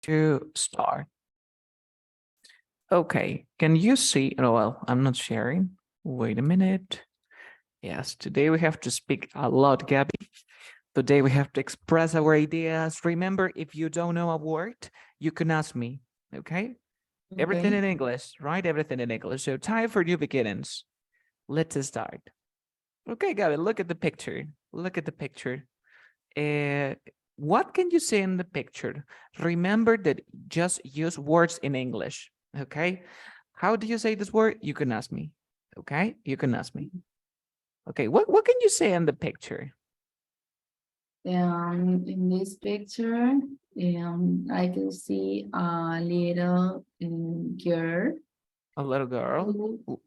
to start. Okay, can you see? Oh, well, I'm not sharing. Wait a minute. Yes, today we have to speak a lot, Gabby. Today we have to express our ideas. Remember, if you don't know a word, you can ask me, okay? Everything Okay. in English, right? Everything in English. So time for new beginnings. Let's start. Okay, Gabby, look at the picture. Look at the picture. Uh, what can you say in the picture? Remember that just use words in English, okay? How do you say this word? You can ask me, okay? You can ask me. Okay, what can you say in the picture? In this picture, I can see a little girl A little girl who,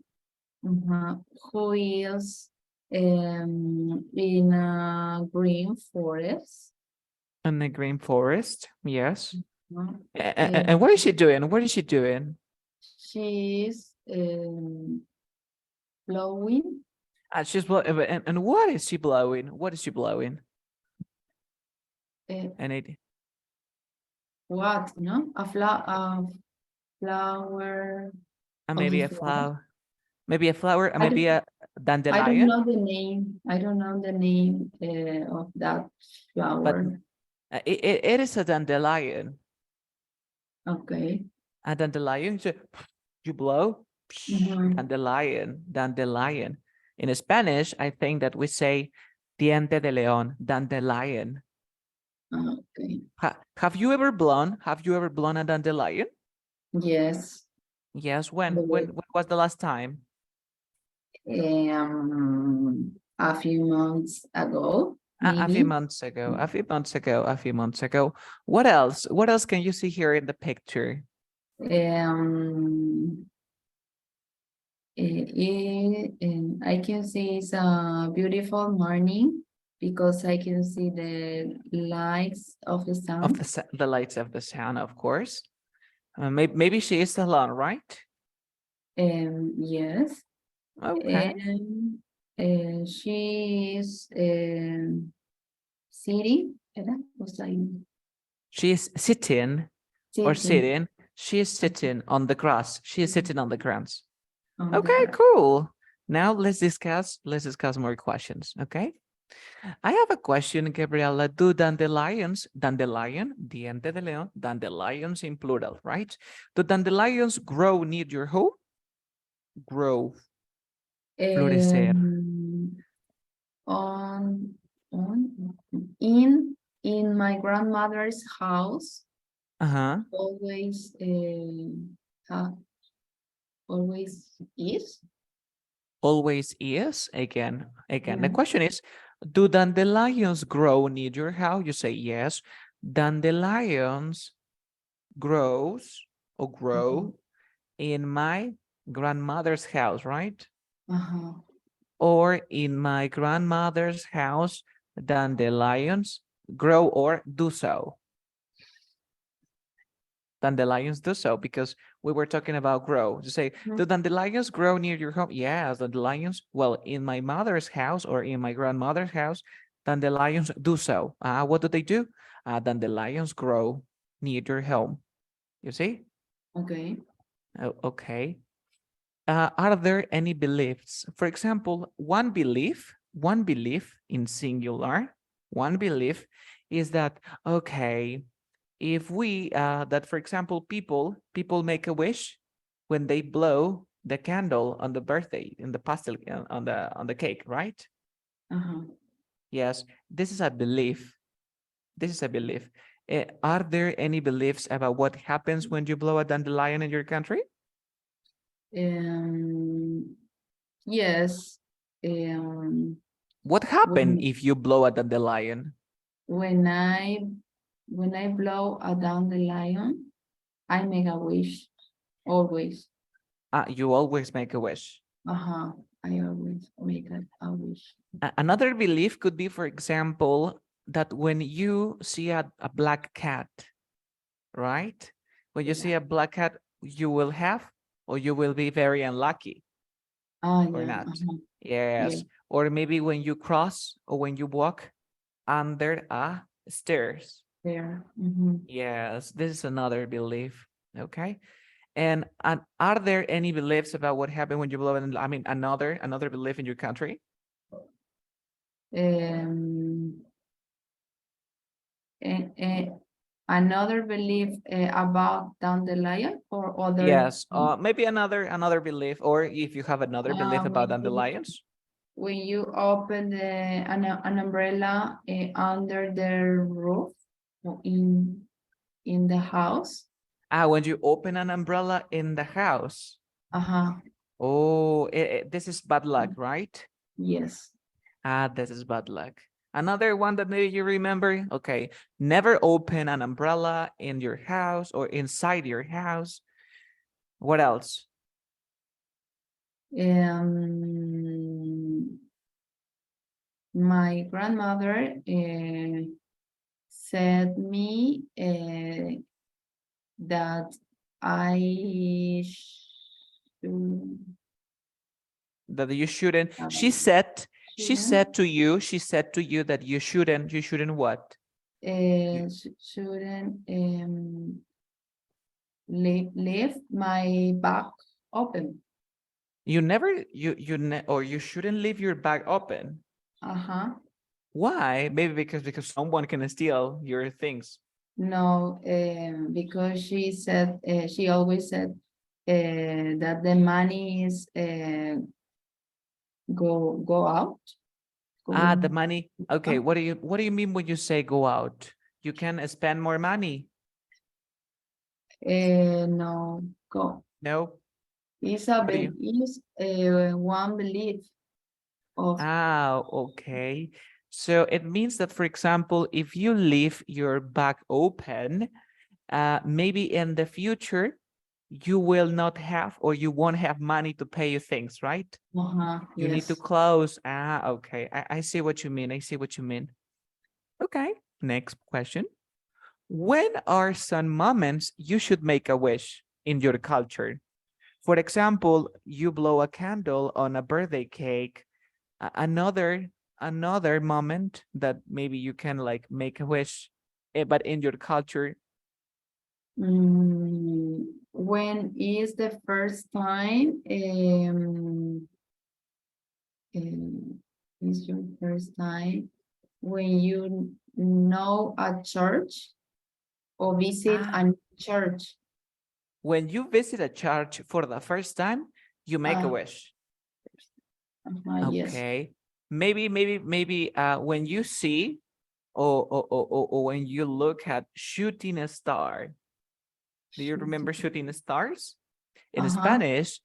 who is in a green forest. in the green forest, yes. Uh, And what is she doing? What is she doing? she is blowing She's blowing, and what is she blowing? What is she blowing? uh, And it, what? No, a flower of maybe the a flower. flower, I maybe don't, a I don't dandelion. know the name. I don't know the name of that But flower. it is a dandelion. Okay. A dandelion, so you blow, Mhm. dandelion, dandelion. In Spanish, I think that we say diente de león, dandelion. Okay. Have you ever blown? Have you ever blown a dandelion? Yes. Yes. When? The- When was the last time? a few months ago, A few maybe. months ago. A few months ago. A few months ago. What else? What else can you see here in the picture? Um, I can see it's a beautiful morning because I can see the lights of the Of sun. the lights of the sun, of course. Maybe she is alone, right? Yes. Okay. And she is sitting, ¿verdad? Was like She is sitting or sitting sitting. She is sitting on the grass. She is sitting on the grass. on the Okay, grass. cool. Now let's discuss more questions. Okay. I have a question, Gabriela. Do dandelion, diente de león, dandelions in plural, right? Do dandelions grow near your home? Grow, florecer. Um, on on in my grandmother's house, Uh-huh. always ha, always is. Always is. Again. The Yeah. question is, do dandelions grow near your house? You say yes. Dandelions grows or Uh-huh. grow in my grandmother's house, right? Uh-huh. Or in my grandmother's house, dandelions grow or do so. Dandelions do so because we were talking about grow. You say, do dandelions grow near your home? Yes, dandelions. Well, in my mother's house or in my grandmother's house, dandelions do so. What do they do? Dandelions grow near your home. You see? Okay. Oh, okay. Are there any beliefs? For example, one belief in singular, one belief is that, okay, if we, that for example, people make a wish when they blow the candle on the birthday, in the pastel, on the cake, right? Uh-huh. Yes, this is a belief. This is a belief. Are there any beliefs about what happens when you blow a dandelion in your country? Um, yes. Um, What happens when if you blow a dandelion? when I when I blow a down the lion, I make a wish always. You always make a wish. Uh-huh. I always make a wish. Another belief could be, for example, that when you see a black cat, right? When you see Yeah. a black cat, you will have or you will be very unlucky Ah, or yeah. not. Uh-huh. Yeah. Yes. Or maybe when you cross or when you walk under a stairs. There. Yes, this is another belief. Okay. And are there any beliefs about what happened when you blow it? I mean, another belief in your country? Um, another belief about dandelion or other. Yes. Maybe another belief, or if you have another belief about When dandelions. when you open an umbrella under the roof or in the house. When you open an umbrella in the house. Uh-huh. Oh, this is bad luck, right? Yes. This is bad luck. Another one that maybe you remember. Okay. Never open an umbrella in your house or inside your house. What else? My grandmother said me that I should, That you shouldn't. She shouldn't said to you that you shouldn't what? You, shouldn't leave my back open. you never or you shouldn't leave your bag open. Uh-huh. Why? Maybe because someone can steal your things. No, because she always said that the money is go out. The Go money. Okay, out. what do you mean when you say go out? You can spend more money. No, go. No. It's What do you? one belief of Okay. So it means that, for example, if you leave your bag open, maybe in the future, you will not have or you won't have money to pay your things, right? You need to yes. close. Okay. I see what you mean. I see what you mean. Okay. Next question. When are some moments you should make a wish in your culture? For example, you blow a candle on a birthday cake. Another moment that maybe you can like make a wish, but in your culture. When is the first time is your first time when you know a church or visit Ah, a church? when you visit a church for the first time, you make a Uh, wish. yes. Okay. Maybe when you see or when you look at shooting a star. Do you remember shooting stars? In Uh-huh. Spanish,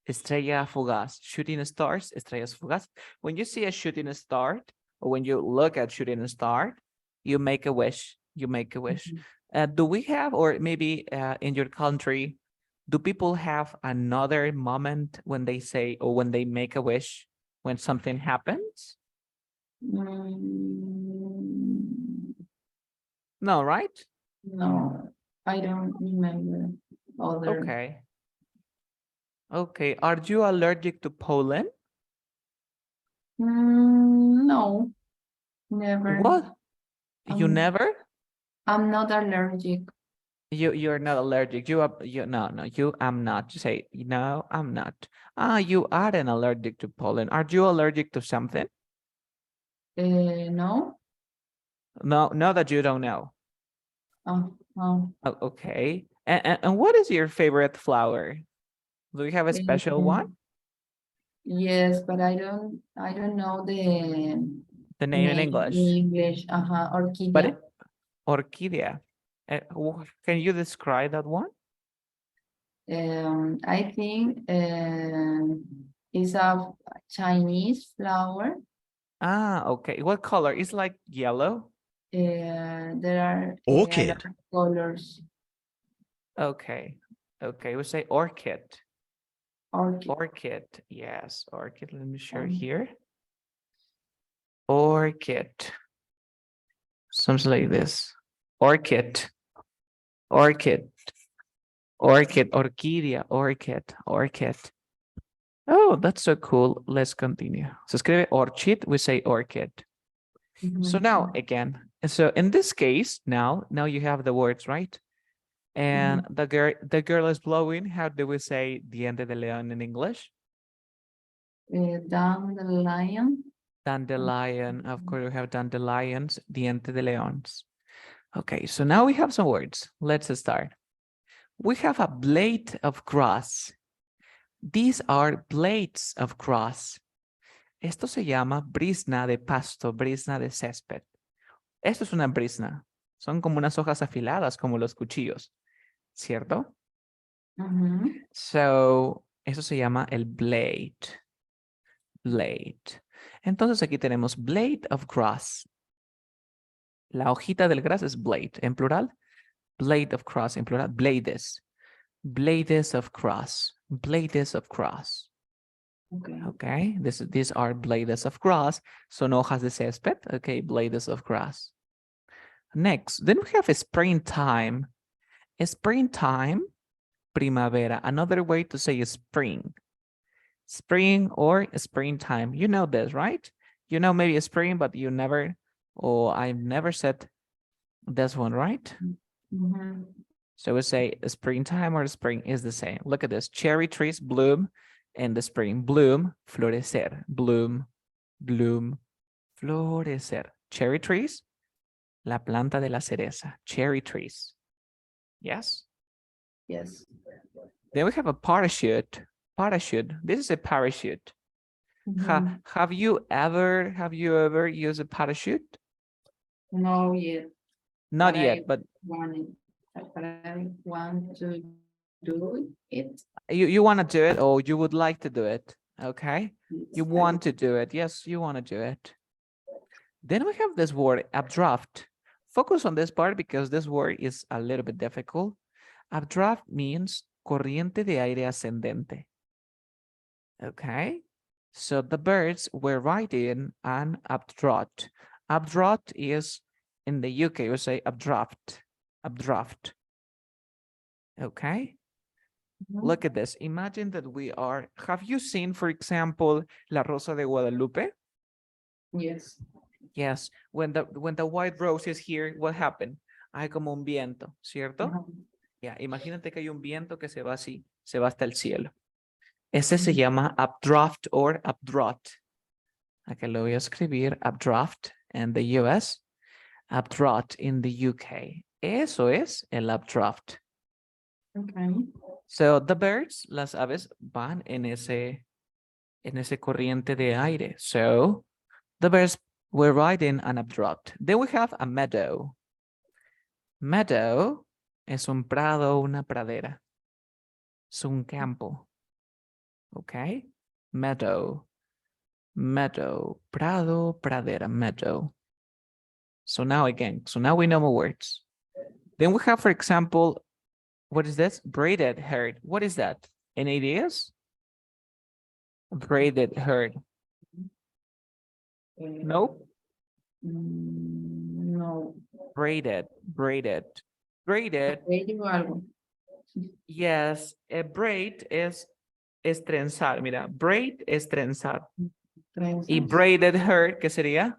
estrella fugaz. Shooting stars, estrellas fugaz. When you see a shooting star, or when you look at shooting star, you make a wish. You make a wish. Mhm. Do we have, or maybe in your country, do people have another moment when they say or when they make a wish when something happens? Mm, No, right? no, I don't remember other. Okay. Okay. Are you allergic to pollen? No, never. What? You I'm never? I'm not allergic. You're not allergic. You no, you I'm not. You say no, I'm not. You aren't allergic to pollen. Are you allergic to something? No. No, that you don't know. Oh. Okay. And what is your favorite flower? Do you have a special one? Um, yes, but I don't know the The name in name in English, English. but Orchidea. orchidea. Can you describe that one? I think it's a Chinese flower. Okay. What color? It's like yellow. There are a lot Orchid. of colors. Okay. Okay. We say orchid. Orchid. Orchid. Yes, orchid. Let me share Um, here. Orchid. Something like this. Orchid. Orchid. Orchid. Orquídea. Orchid. Oh, that's so cool. Let's continue. Se escribe orchid, we say orchid. So now, mhm. again, And so in this case, now you have the words, right? And the girl is blowing. How do we say diente de león in English? Dandelion. Dandelion. Of course, we have dandelions, diente de leones. Okay, so now we have some words. Let's start. We have a blade of grass. These are blades of grass. Esto se llama brizna de pasto, brizna de césped. Esto es una brizna. Son como unas hojas afiladas, como los cuchillos, ¿cierto? So, eso se llama el blade. Blade. Entonces aquí tenemos blade of grass. La hojita del grass es blade. En plural, blade of grass. En plural, blades. Blades of grass. Blades of grass. Okay. These are blades of grass. Son hojas de césped. Okay, blades of grass. Next, then we have a springtime. Springtime, primavera. Another way to say spring. Spring or springtime. You know this, right? You know maybe spring, but you never, I've never said this one, right? So we say springtime or spring is the same. Look at this. Cherry trees bloom in the spring. Bloom, florecer. Bloom, bloom, florecer. Cherry trees, la planta de la cereza. Cherry trees. Yes? Yes. Then we have a parachute. Parachute. This is a parachute. Have you ever used a parachute? No yet. Not yet, but I want to do it. you want to do it, or you would like to do it. Okay. You Yes, want to do it. Yes, you want to do it. Then we have this word, updraft. Focus on this part because this word is a little bit difficult. Updraft means corriente de aire ascendente. Okay. So the birds were riding an updraft. Updraft is in the UK, we say updraft. Updraft. Okay. Look at this. Imagine that we are, have you seen, for example, La Rosa de Guadalupe? Yes. Yes. When the white rose is here, what happened? Hay como un viento, ¿cierto? Ya, imagínate que hay un viento que se va así, se va hasta el cielo. Ese se llama updraft or updraft. Aquí lo voy a escribir, updraft in the US, updraft in the UK. Eso es el updraft. Okay. So the birds, las aves, van en ese corriente de aire. So the birds were riding an updraft. Then we have a meadow. Meadow es un prado, una pradera. Es un campo. Okay. Meadow. Meadow. Prado, pradera, meadow. So now we know more words. Then we have, for example, what is this? Braided hair. What is that? Any ideas? Braided hair. No? No. Braided. Yes, a braid es trenzar. Mira, braid es trenzar. Y braided hair, ¿qué sería?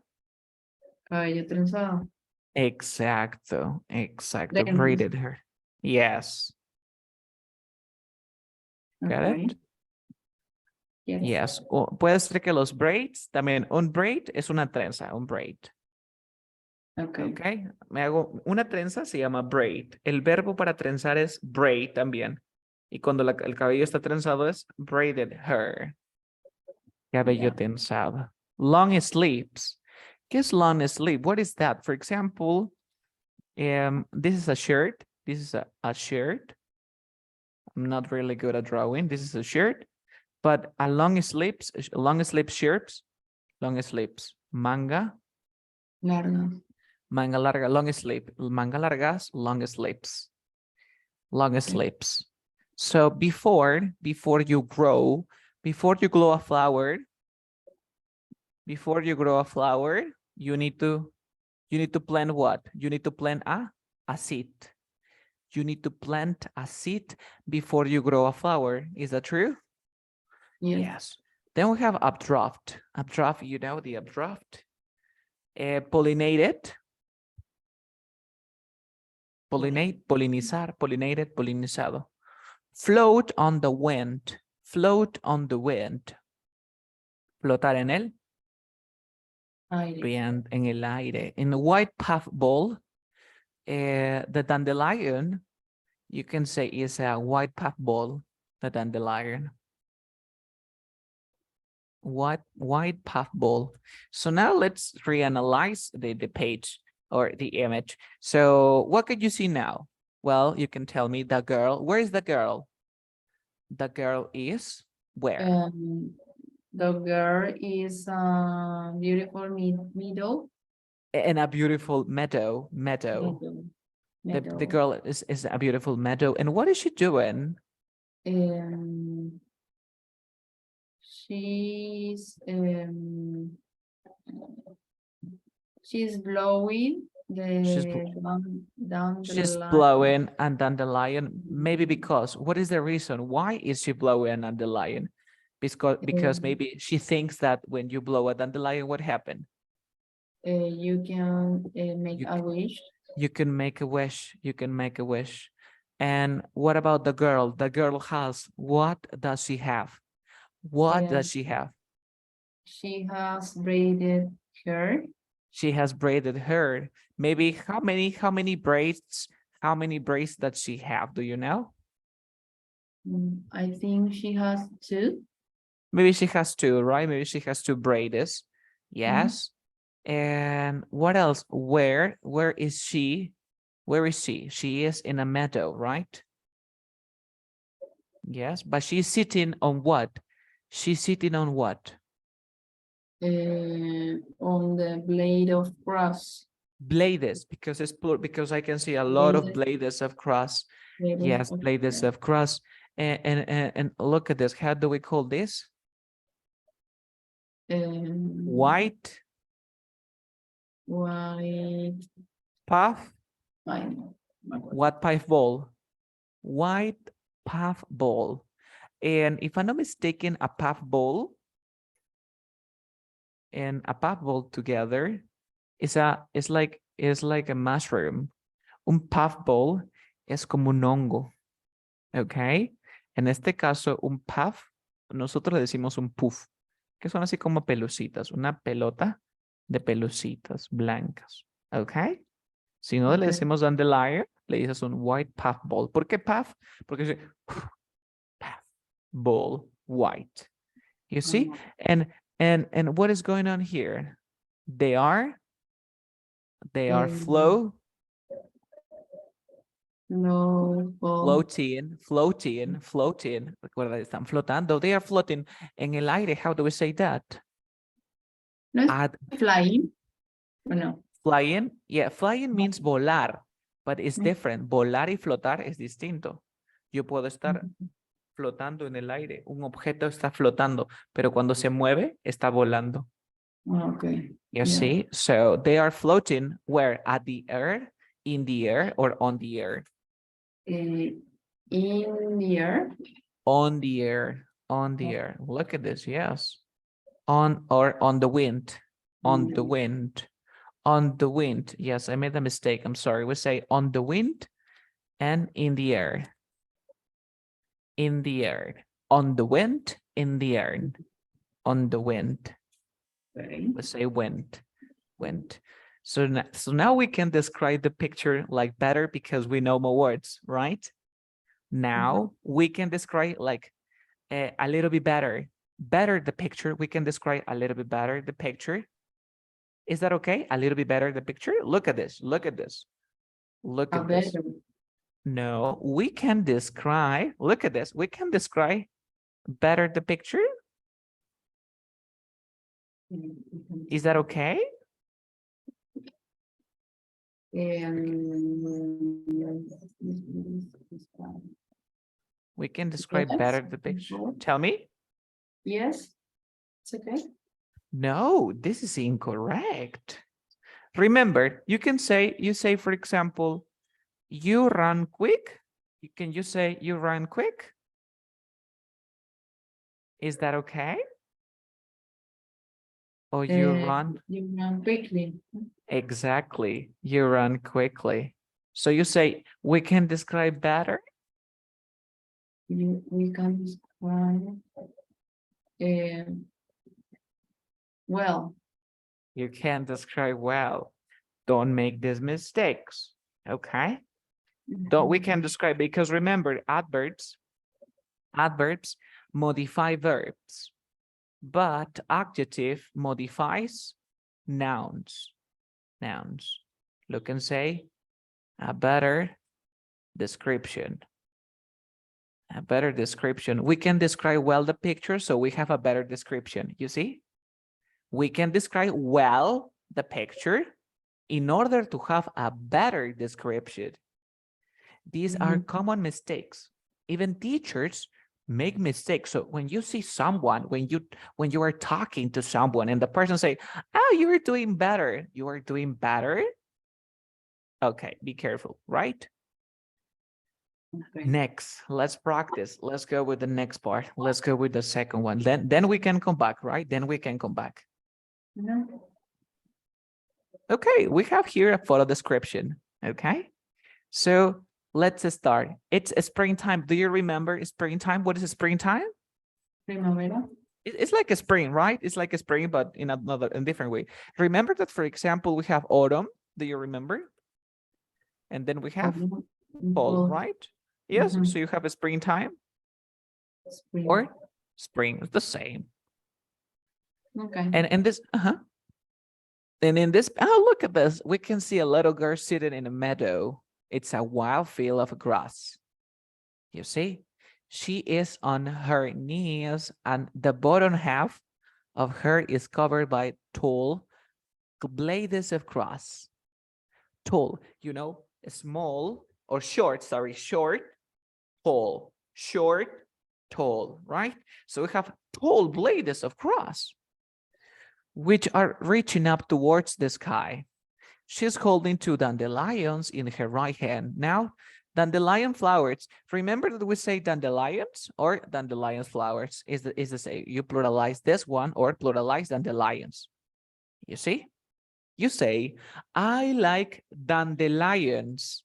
Cabello trenzado. Exacto. Trenzas. Braided hair. Yes. Got it? Yes. O puede ser que los braids, también un braid es una trenza, un braid. Okay. Me hago una trenza, se llama braid. El verbo para trenzar es braid también. Y cuando el cabello está trenzado es braided hair. Cabello trenzado. Long sleeves. ¿Qué es long sleeve? What is that? For example, this is a shirt. This is a shirt. I'm not really good at drawing. This is a shirt. But a long sleeves shirts, long sleeves, manga. Larga. Manga larga, long sleeve. Manga largas, long sleeves. Long sleeves. So before you grow a flower, you need to plant what? You need to plant a seed. You need to plant a seed before you grow a flower. Is that true? Yes. Then we have updraft. Updraft, you know the updraft. Pollinated. Pollinate, polinizar, pollinated, polinizado. Float on the wind. Float on the wind. Flotar en el Aire. en el aire. In a white puffball, the dandelion, you can say is a white puffball, the dandelion. White puffball. So now let's reanalyze the page or the image. So what could you see now? Well, you can tell me the girl. Where is the girl? The girl is where? The girl is beautiful meadow. In a beautiful meadow. The girl is a beautiful meadow. And what is she doing? She's blowing down the She's line. blowing a dandelion, maybe because, what is the reason? Why is she blowing a dandelion? Because maybe she thinks that when you blow a dandelion, what happened? You can make a wish. You can make a wish. You can make a wish. And what about the girl? The girl has, what does she have? What does she have? She has braided hair. She has braided hair. Maybe how many braids does she have? Do you know? I think she has two. Maybe she has two, right? Maybe she has two braids. Yes. And what else? Where is she? Where is she? She is in a meadow, right? Yes, but she's sitting on what? She's sitting on what? On the blade of grass. Blades, because it's plural, because I can see a lot of blades of grass. Yes, blades of grass. And look at this. How do we call this? White puff. What puff ball? White puff ball. And if I'm not mistaken, a puff ball and a puff ball together is like a mushroom. Un puff ball es como un hongo. Okay. En este caso, un puff, nosotros decimos un puff, que son así como pelucitas, una pelota de pelucitas blancas. Okay. Si no le decimos dandelion, le dices un white puff ball. ¿Por qué puff? Porque es puff ball, white. You see? And what is going on here? They are floating. Recuerda, están flotando. They are floating en el aire. How do we say that? Flying. No. Flying? Yeah, flying means volar, but it's different. Volar y flotar es distinto. Yo puedo estar flotando en el aire. Un objeto está flotando, pero cuando se mueve, está volando. Okay. You see? So they are floating where? At the air, in the air, or on the air? In the air. On the air. On the air. Look at this. Yes. On the wind. On the wind. On the wind. Yes, I made a mistake. I'm sorry. We say on the wind and in the air. In the air. On the wind, in the air. On the wind. We say wind. Wind. So now we can describe the picture like better because we know more words, right? Now we can describe like a little bit better. Better the picture. We can describe a little bit better the picture. Is that okay? A little bit better the picture? Look at this. Look at this. Look at this. No, we can describe. Look at this. We can describe better the picture. Is that okay? We can describe better the picture. Tell me. Yes, it's okay. No, this is incorrect. Remember, you say, for example, you run quick. Can you say you run quick? Is that okay? Or you run? You run quickly. Exactly. You run quickly. So you say, we can describe better. We can describe well. You can describe well. Don't make these mistakes. Okay. Don't we can describe, because remember, adverbs modify verbs, but adjective modifies nouns. Look and say a better description. A better description. We can describe well the picture, so we have a better description. You see? We can describe well the picture in order to have a better description. These are common mistakes. Even teachers make mistakes. So when you see someone, when you are talking to someone and the person say, oh, you are doing better. You are doing better. Okay, be careful, right? Okay. Next, let's practice. Let's go with the next part. Let's go with the second one. Then we can come back, right? Then we can come back. Okay, we have here a photo description. Okay, so let's start. It's a springtime. Do you remember springtime? What is springtime? Primavera. It's like a spring, right? It's like a spring, but in a different way. Remember that, for example, we have autumn. Do you remember? And then we have fall, right? Yes. So you have a springtime or spring. It's the same. Okay. And this, and in this, oh, look at this. We can see a little girl sitting in a meadow. It's a wild field of grass. You see, she is on her knees and the bottom half of her is covered by tall blades of grass. Tall, you know, small or short, sorry, short, tall, short, tall, right? So we have tall blades of grass, which are reaching up towards the sky. She's holding two dandelions in her right hand. Now, dandelion flowers. Remember that we say dandelions or dandelion flowers is the same. You pluralize this one or pluralize dandelions. You see? You say, I like dandelions.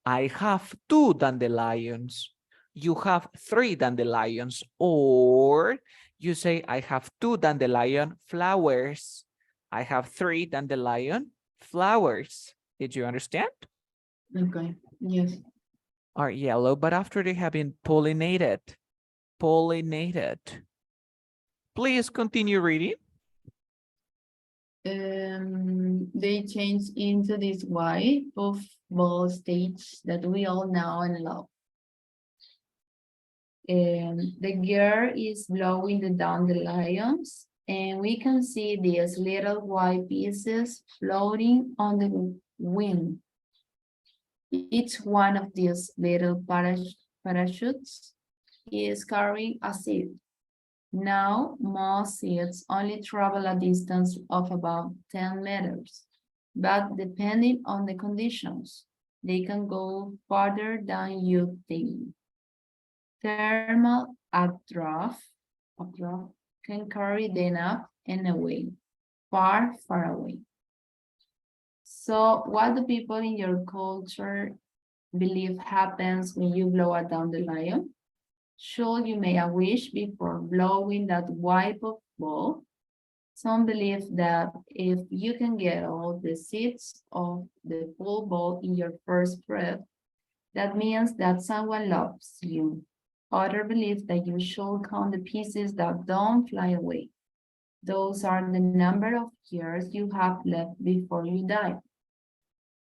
I have two dandelions. You have three dandelions. Or you say, I have two dandelion flowers. I have three dandelion flowers. Did you understand? Okay, yes. Are yellow, but after they have been pollinated. Please continue reading. They change into this white puffball stage that we all know and love. The girl is blowing the dandelions, and we can see these little white pieces floating on the wind. Each one of these little parachutes is carrying a seed. Now, most seeds only travel a distance of about 10 meters, but depending on the conditions, they can go farther than you think. Thermal updraft can carry them up and away, far, far away. So what do people in your culture believe happens when you blow a dandelion? Should you make a wish before blowing that white ball? Some believe that if you can get all the seeds of the full ball in your first breath, that means that someone loves you. Others believe that you should count the pieces that don't fly away. Those are the number of years you have left before you die.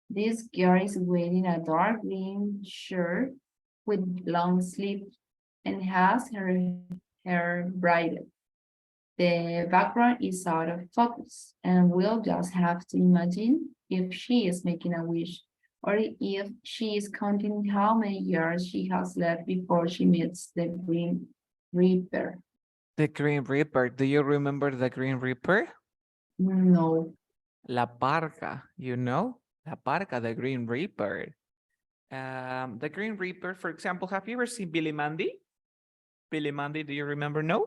This girl is wearing a dark green shirt with long sleeves and has her hair braided. The background is out of focus, and we'll just have to imagine if she is making a wish or if she is counting how many years she has left before she meets the Green Reaper. The Green Reaper. Do you remember the Green Reaper? No. La Parca, you know? La Parca, the Green Reaper. The Green Reaper, for example, have you ever seen Billy Mandy? Billy Mandy, do you remember? No?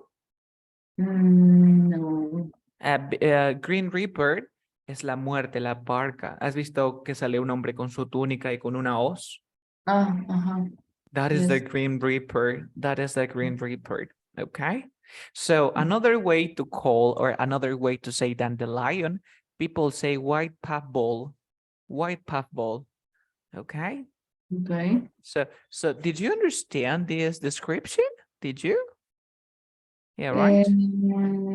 No. Green Reaper Es la muerte, la parca. ¿Has visto que sale un hombre con su túnica y con una hoz? Uh-huh. That is the Yes. Green Reaper. That is the Green Reaper. Okay. So another way to call or another way to say dandelion, people say white puffball. White puffball. Okay. Okay. So did you understand this description? Did you? Yeah, right. Um,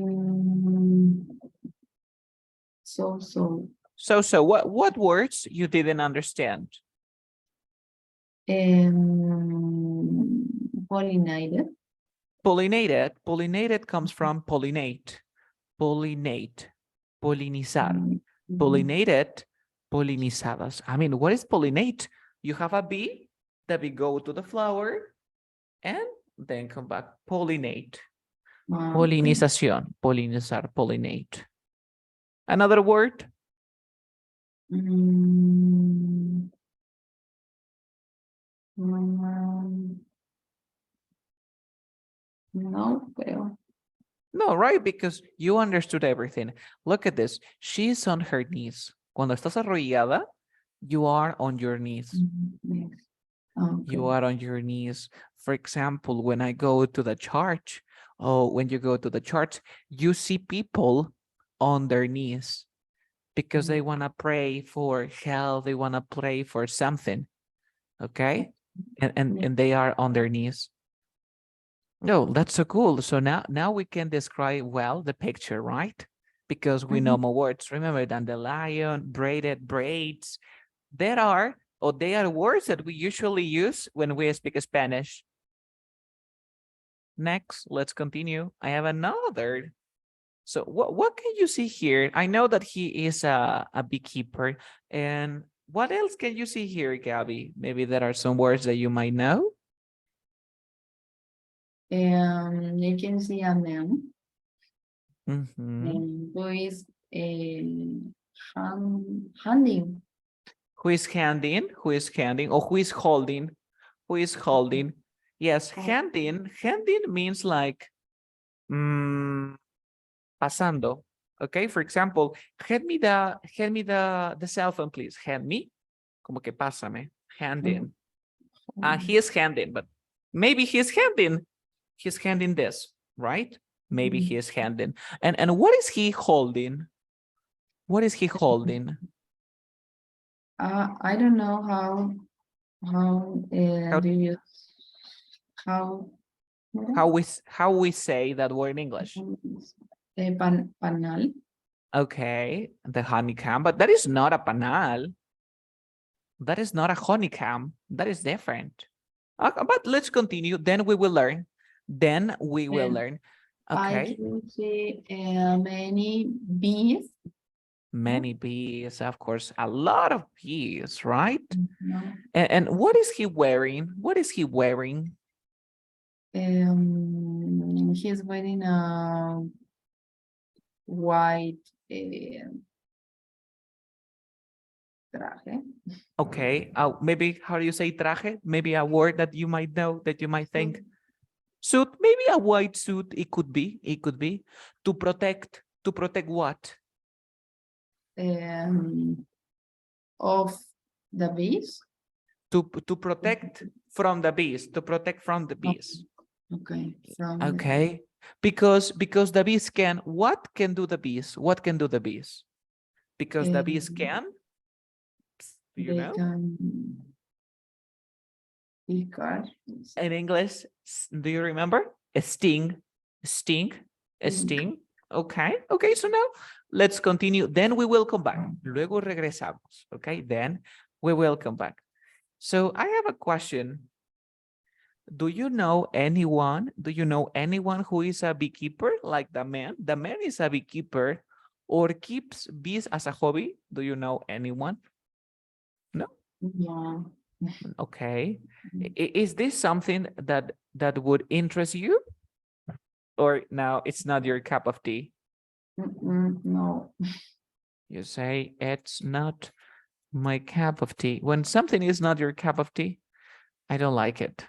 so So what words you didn't understand? pollinated. Pollinated comes from pollinate. Pollinate. Polinizar. Pollinated, polinizadas. I mean, what is pollinate? You have a bee, the bee go to the flower and then come back. Pollinate. Okay. Polinización. Polinizar, pollinate. Another word? Mm, no, creo. No, right? Because you understood everything. Look at this. She's on her knees. Cuando estás arrodillada, you are on your knees. Yes. Okay. You are on your knees. For example, when I go to the church, or when you go to the church, you see people on their knees because they want to pray for health. They want to pray for something. Okay. And they are on their knees. No, that's so cool. So now we can describe well the picture, right? Because we know more words. Remember, dandelion, braided, braids. They are words that we usually use when we speak Spanish. Next, let's continue. I have another. So what can you see here? I know that he is a beekeeper. And what else can you see here, Gabby? Maybe there are some words that you might know. You can see a man Mhm. who is handing. Who is handing? Who is handing? Or who is holding? Who is holding? Yes, handing. Handing means like pasando. Okay, for example, hand me the cell phone, please. Hand me. Como que pásame. Handing. He is handing, but maybe he's handing this, right? Maybe he is handing. And what is he holding? What is he holding? I don't know how How do you how how we say that word in English? Panal. Okay, the honeycomb, but that is not a panal. That is not a honeycomb. That is different. But let's continue. Then we will learn. Then we will learn. I Okay. can see many bees. Many bees, of course, a lot of bees, right? No. And what is he wearing? What is he wearing? He's wearing a white traje. Okay, maybe how do you say traje? Maybe a word that you might know, that you might think. Suit, maybe a white suit, it could be, To protect what? Of the bees. To protect from the bees, to protect from the bees. Okay. Okay, because the bees can, what can do the bees? What can do the bees? Because the bees can, do you know? Can picar. In English, do you remember? A sting. Okay, so now let's continue. Then we will come back. Luego regresamos. Okay, then we will come back. So I have a question. Do you know anyone? Do you know anyone who is a beekeeper like the man? The man is a beekeeper or keeps bees as a hobby. Do you know anyone? No? Yeah. Okay. Is this something that would interest you? Or now it's not your cup of tea? No. You say it's not my cup of tea. When something is not your cup of tea, I don't like it.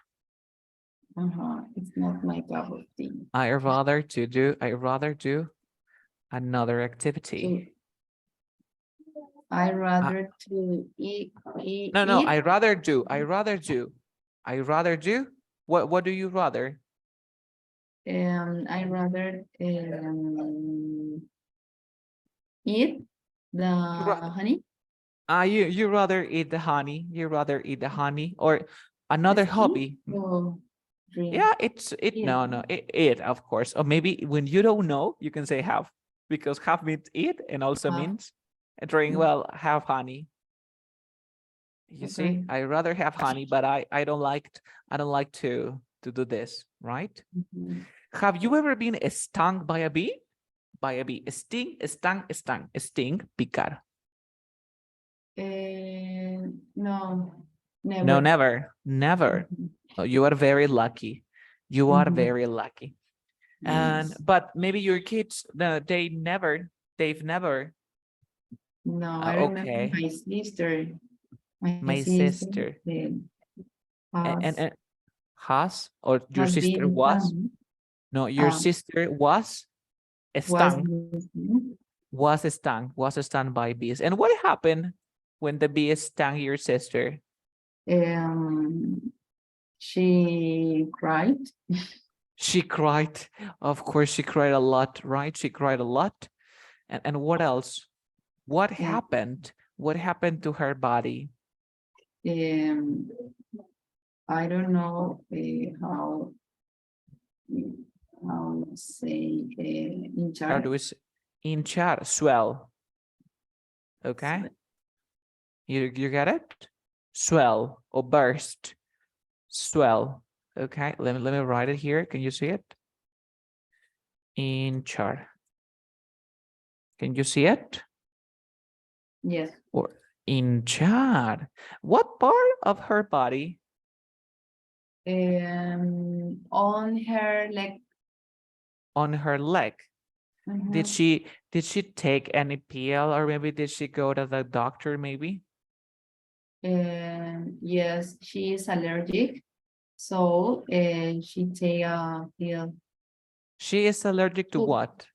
It's not my cup of tea. I rather do another activity. I rather to eat, No, eat. I rather do. I rather do. I rather do. What do you rather? I rather eat the You rather, honey. you rather eat the honey. You rather eat the honey or another Is eat hobby. or drink? Yeah, it's it. Eat. No, it of course. Or maybe when you don't know, you can say have, because have means eat and also Have. means drink. Well, have honey. You see, Okay. I rather have honey, but I don't like to do this, right? Mhm. Have you ever been stung by a bee? By a bee. Sting, stung, stung, sting, picar. No, No, never. never, never. Mhm. Oh, you are very lucky. You are Mhm. very lucky. And Yes. but maybe your kids, no, they've never. No, I remember Okay, my sister. My my sister sister has and has or your has sister been was. No, your uh, sister was was stung, listening. was stung by bees. And what happened when the bee stung your sister? Um, she cried. She cried. Of course, she cried a lot, right? She cried a lot. And what else? What Um, happened? What happened to her body? um, I don't know how say in How charge. do we say? Hinchar, swell. Okay, you get it? Swell or burst. Swell. Okay, let me write it here. Can you see it? Hinchar. Can you see it? Yes. Or hinchar. What part of her body? On her leg. On her leg. Did Mhm. she take any pill, or maybe did she go to the doctor maybe? Yes, she is allergic, so she take a pill. She is allergic to to what?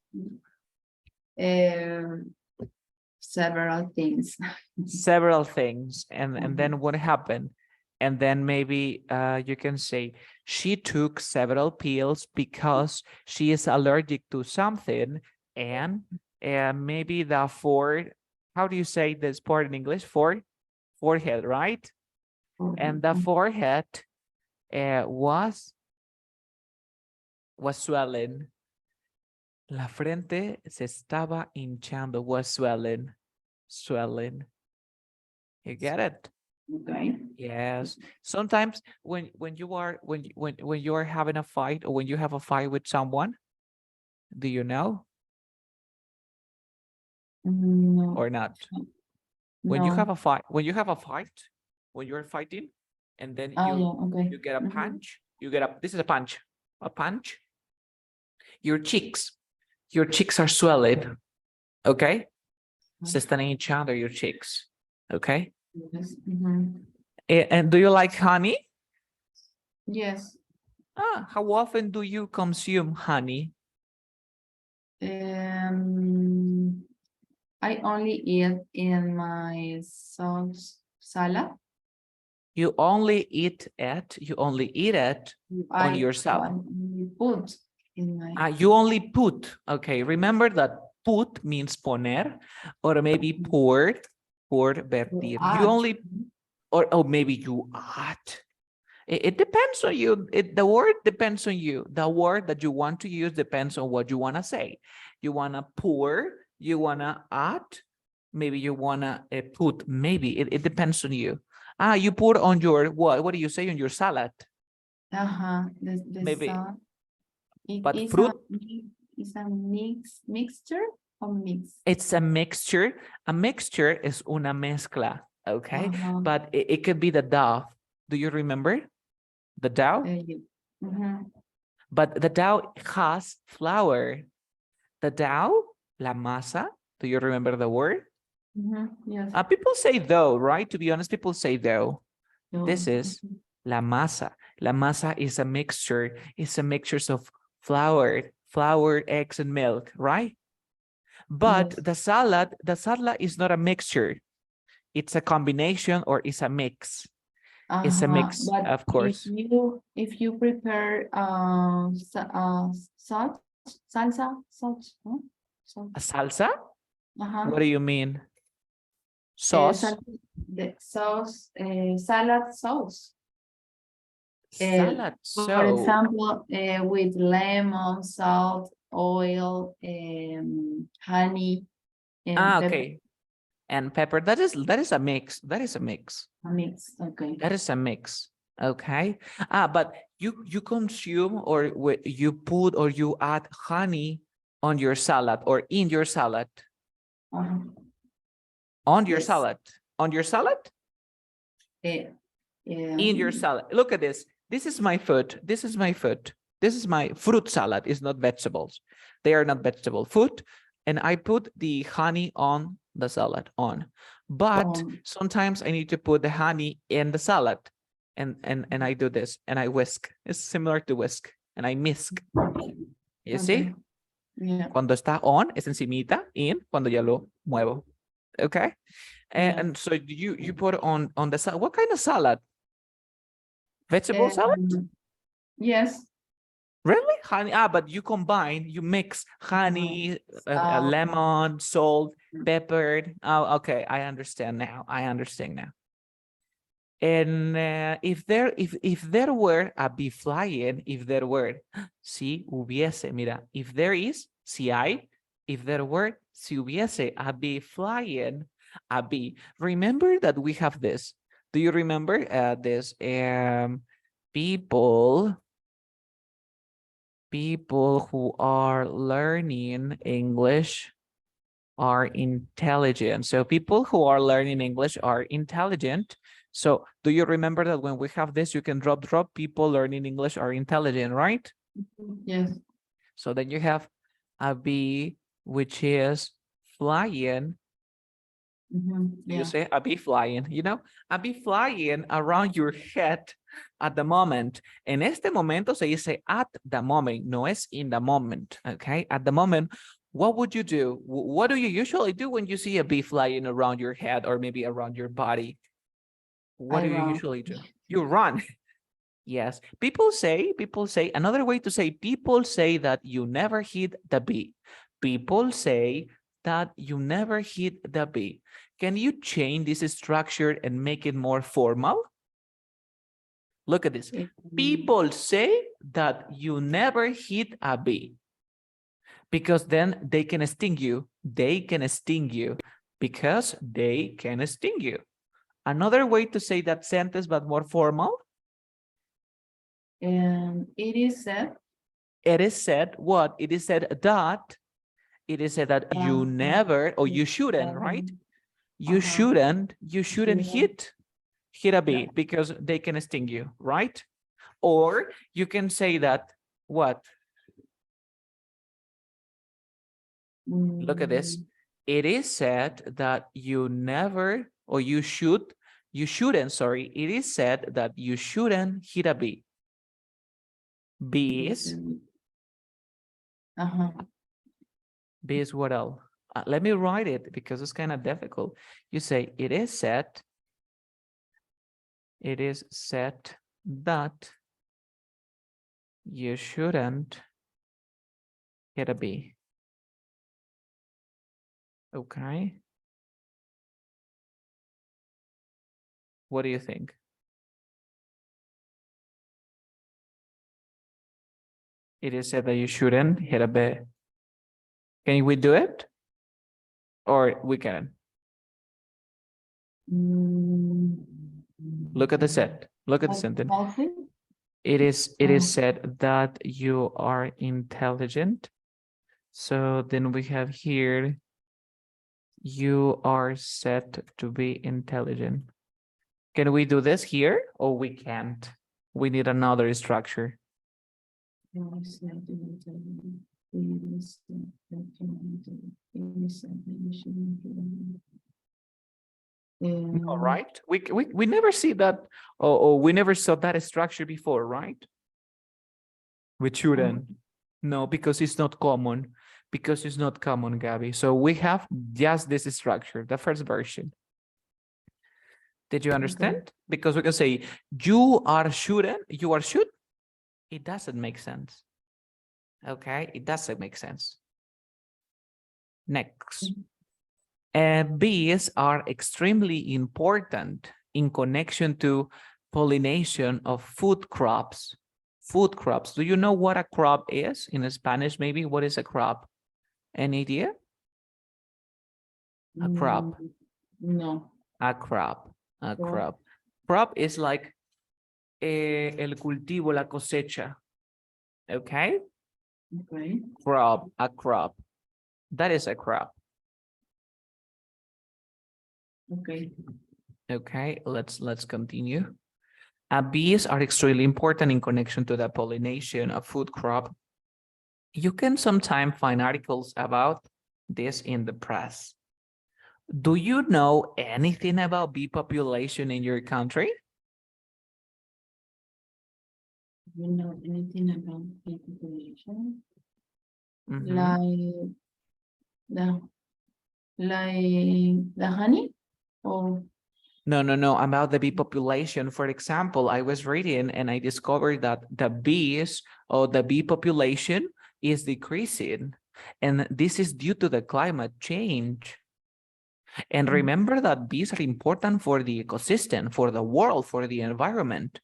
um, several things. Several things. And Mhm. then what happened? And then maybe you can say she took several pills because she is allergic to something, and maybe the how do you say this part in English? Forehead, right? And the forehead was swelling. La frente se estaba hinchando, was swelling. You get it? Okay. Yes. Sometimes when you are when you are having a fight, or when you have a fight with someone, do you know No, or not? When you have no. a fight, when you're fighting, and then Ah, yeah, okay. you get a Mhm. punch, this is a punch. Your cheeks are swelling. Okay, se están hinchando your cheeks. Okay. Yes. Mhm. And do you like honey? Yes. How often do you consume honey? Um, I only eat in my son's salad. You only eat it on I yourself. only put in my You only put. Okay, remember that put means poner, or maybe por vertir. You add. only, or maybe you add. It depends on you. The word depends on you. The word that you want to use depends on what you want to say. You want to pour, you want to add, maybe you want to put, maybe it depends on you. You put on your, what do you say, on your salad? Uh-huh. The Maybe, salt. It but is fruit, a mixture or mix. it's a mixture. A mixture is una mezcla, okay? Uh-huh. But it could be the dough. Do you remember the dough? Yeah. Mhm. But the dough has flour. The dough, la masa. Do you remember the word? Mhm. Yes. People say dough, right? To be honest, people say dough. No. This is la masa. La masa is a mixture. It's a mixture of flour, eggs, and milk, right? But Yes. the salad is not a mixture. It's a combination or it's a mix. It's a mix, But of course. if you prepare salt, salsa, salt, no? Salt. A salsa? What do Uh-huh. you mean? Sauce? The sauce, salad sauce. Salad. For So, example, with lemon, salt, oil, honey, and pepper okay. And pepper. That is a mix. That is a mix. mix. Okay. That is a mix. Okay. But you consume or you put or you add honey on your salad or in your salad. Uh-huh. On your Yes. salad. On your salad? Yeah. In your salad. Look at this. This is my food. This is my food. This is my fruit salad. It's not vegetables. They are not vegetable food. And I put the honey on the salad on. But sometimes I need to put the honey in the salad. And I do this and I whisk. It's similar to whisk. And I whisk. You see? Yeah. Cuando está on, es encimita. In, cuando ya lo muevo. Okay? And so you put on the salad. What kind of salad? Vegetable salad? Yes. Really? Honey? But you combine, you mix honey, Salt. lemon, salt, pepper. Oh, okay. I understand now. I understand now. And if there were a be flying, if there were, si hubiese, mira, if there is, si hay, if there were, si hubiese a be flying, a bee. Remember that we have this. Do you remember this? People who are learning English are intelligent. So people who are learning English are intelligent. So do you remember that when we have this, you can drop people learning English are intelligent, right? Yes. So then you have a bee, which is flying. You say a bee flying, you know, a bee flying around your head at the moment. En este momento se dice at the moment, no es in the moment, okay? At the moment, what would you do? What do you usually do when you see a bee flying around your head or maybe around your body? What do you usually do? You run. Yes. People say, another way to say, people say that you never hit the bee. People say that you never hit the bee. Can you change this structure and make it more formal? Look at this. People say that you never hit a bee because then they can sting you. They can sting you because they can sting you. Another way to say that sentence, but more formal. And it is said. It is said what? It is said that. It is said that you never, or you shouldn't, right? You shouldn't hit a bee because they can sting you, right? Or you can say that, what? Look at this. It is said that you never, or you shouldn't, sorry. It is said that you shouldn't hit a bee. Bees. Bees what else? Let me write it because it's kind of difficult. You say, it is said that you shouldn't hit a bee. Okay. What do you think? It is said that you shouldn't hit a bee. Can we do it? Or we can? Look at the set. Look at the sentence. It is said that you are intelligent. So then we have here, you are said to be intelligent. Can we do this here or we can't? We need another structure. All right. We never see that, or we never saw that structure before, right? We shouldn't. No, because it's not common. because it's not common, Gabby. So we have just this structure, the first version. Did you understand? Okay. Because we can say, you are shooting, you are shoot. It doesn't make sense. Okay, it doesn't make sense. Next. Bees are extremely important in connection to pollination of food crops. Food crops. Do you know what a crop is in Spanish? Maybe what is a crop? Any idea? A crop. No. A crop. A No. crop. Crop is like el cultivo, la cosecha. Okay? Okay. Crop, a crop. That is a crop. Okay. Okay, let's continue. Bees are extremely important in connection to the pollination of food crop. You can sometimes find articles about this in the press. Do you know anything about bee population in your country? Do you know anything about bee population? Mm-hmm. Like the honey? Or No, about the bee population. For example, I was reading and I discovered that the bees or the bee population is decreasing. And this is due to the climate change. And remember that bees are important for the ecosystem, for the world, for the environment.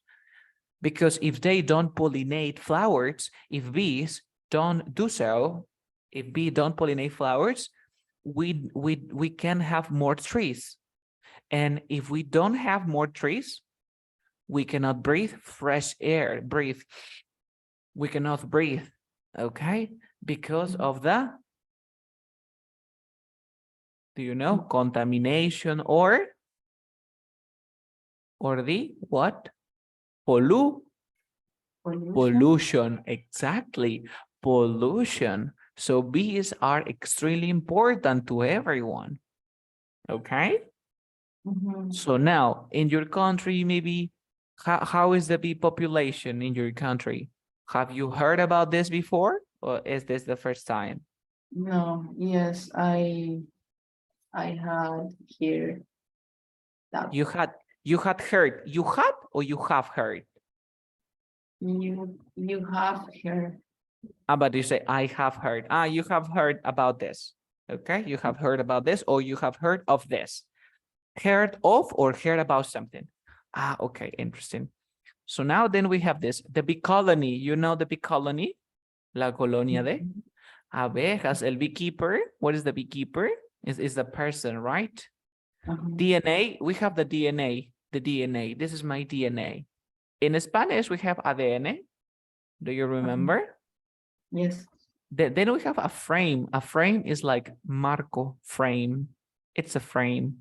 Because if they don't pollinate flowers, if bees don't do so, if bees don't pollinate flowers, we can have more trees. And if we don't have more trees, we cannot breathe fresh air, we cannot breathe, okay? Because of the, do you know, contamination or the what? Pollution, exactly, pollution. So bees are extremely important to everyone, okay? So now, in your country, maybe, how is the bee population in your country? Have you heard about this before, or is this the first time? no, yes, I had here that You had heard, you had or you have heard? you have here. But you say, I have heard. You have heard about this. Okay, you have heard about this, or you have heard of this. Heard of or heard about something. Okay, interesting. So now then we have this, the bee colony. You know the bee colony? La colonia de abejas. El beekeeper. What is the beekeeper? Is the person, right? DNA, we have the DNA. The DNA. This is my DNA. In Spanish, we have ADN. Do you remember? Yes. Then we have a frame. A frame is like marco, frame. It's a frame.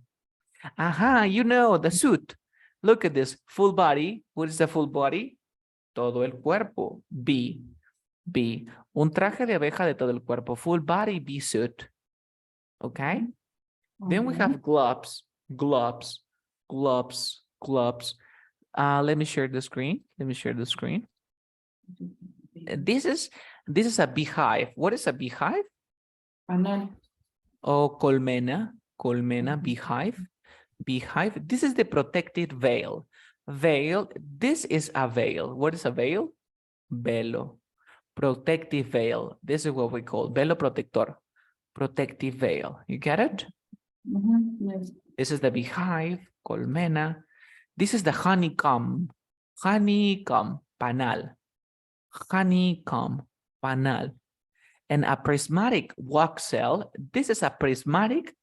You know, the suit. Look at this, full body. What is the full body? Todo el cuerpo, bee. Un traje de abeja de todo el cuerpo, full body bee suit. Okay? Then we have gloves. Let me share the screen. This is a beehive. What is a beehive? Panel. Oh, colmena, beehive. This is the protected veil. This is a veil. What is a veil? Velo. Protective veil. This is what we call velo protector. Protective veil. You get it? Yes. This is the beehive, colmena. This is the honeycomb. Panal. Honeycomb, panal. And a prismatic wax cell. This is a prismatic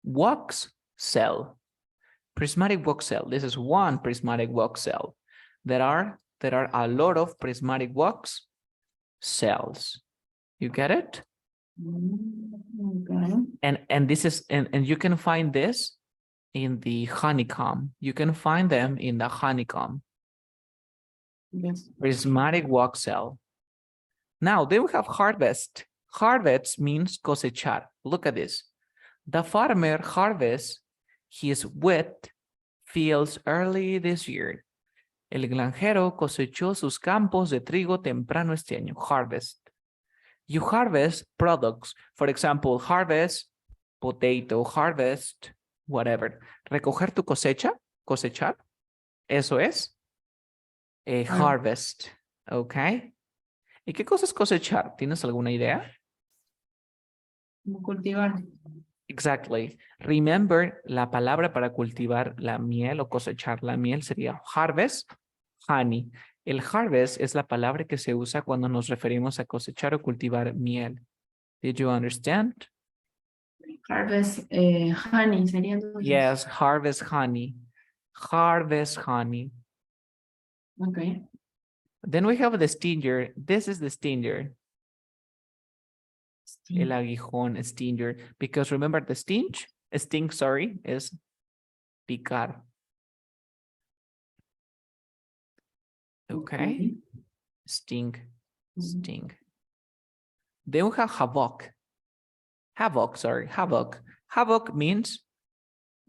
wax cell. Prismatic wax cell. This is one prismatic wax cell. There are a lot of prismatic wax cells. You get it? Okay. And this is and you can find this in the honeycomb. You can find them in the honeycomb. Yes. Prismatic wax cell. Now then we have harvest. Harvest means cosechar. Look at this. The farmer harvests his wheat fields early this year. El granjero cosechó sus campos de trigo temprano este año. Harvest. You harvest products. For example, harvest potato, harvest whatever. Recoger tu cosecha, cosechar. Eso es harvest. ¿Ok? ¿Y qué cosa es cosechar? ¿Tienes alguna idea? Cultivar. Exactly. Remember, la palabra para cultivar la miel o cosechar la miel sería harvest, honey. El harvest es la palabra que se usa cuando nos referimos a cosechar o cultivar miel. Did you understand? Harvest, honey sería entonces. Yes, harvest honey. Harvest honey. Okay. Then we have the stinger. This is the stinger. El aguijón, stinger. Because remember the sting, sorry, is picar. Okay. Sting. Then we have havoc. Havoc. Havoc means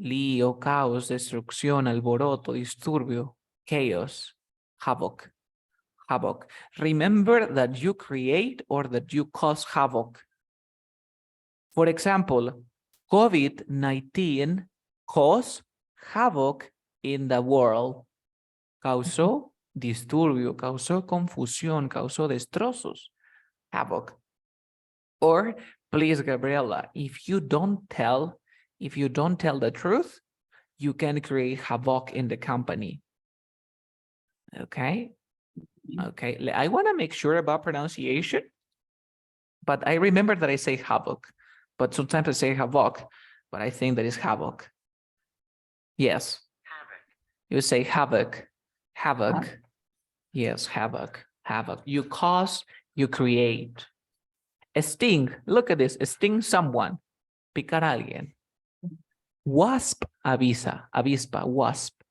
lío, caos, destrucción, alboroto, disturbio, chaos. Havoc. Remember that you create or that you cause havoc. For example, COVID-19 caused havoc in the world. Causó disturbio, causó confusión, causó destrozos. Havoc. Or, please, Gabriela, if you don't tell the truth, you can create havoc in the company. Okay? Okay, I want to make sure about pronunciation, but I remember that I say havoc, but sometimes I say havoc, but I think that is havoc. Yes. Havoc. You say havoc. Yes, havoc. You cause, you create. A sting, look at this, sting someone, picar a alguien. Wasp, avispa, wasp.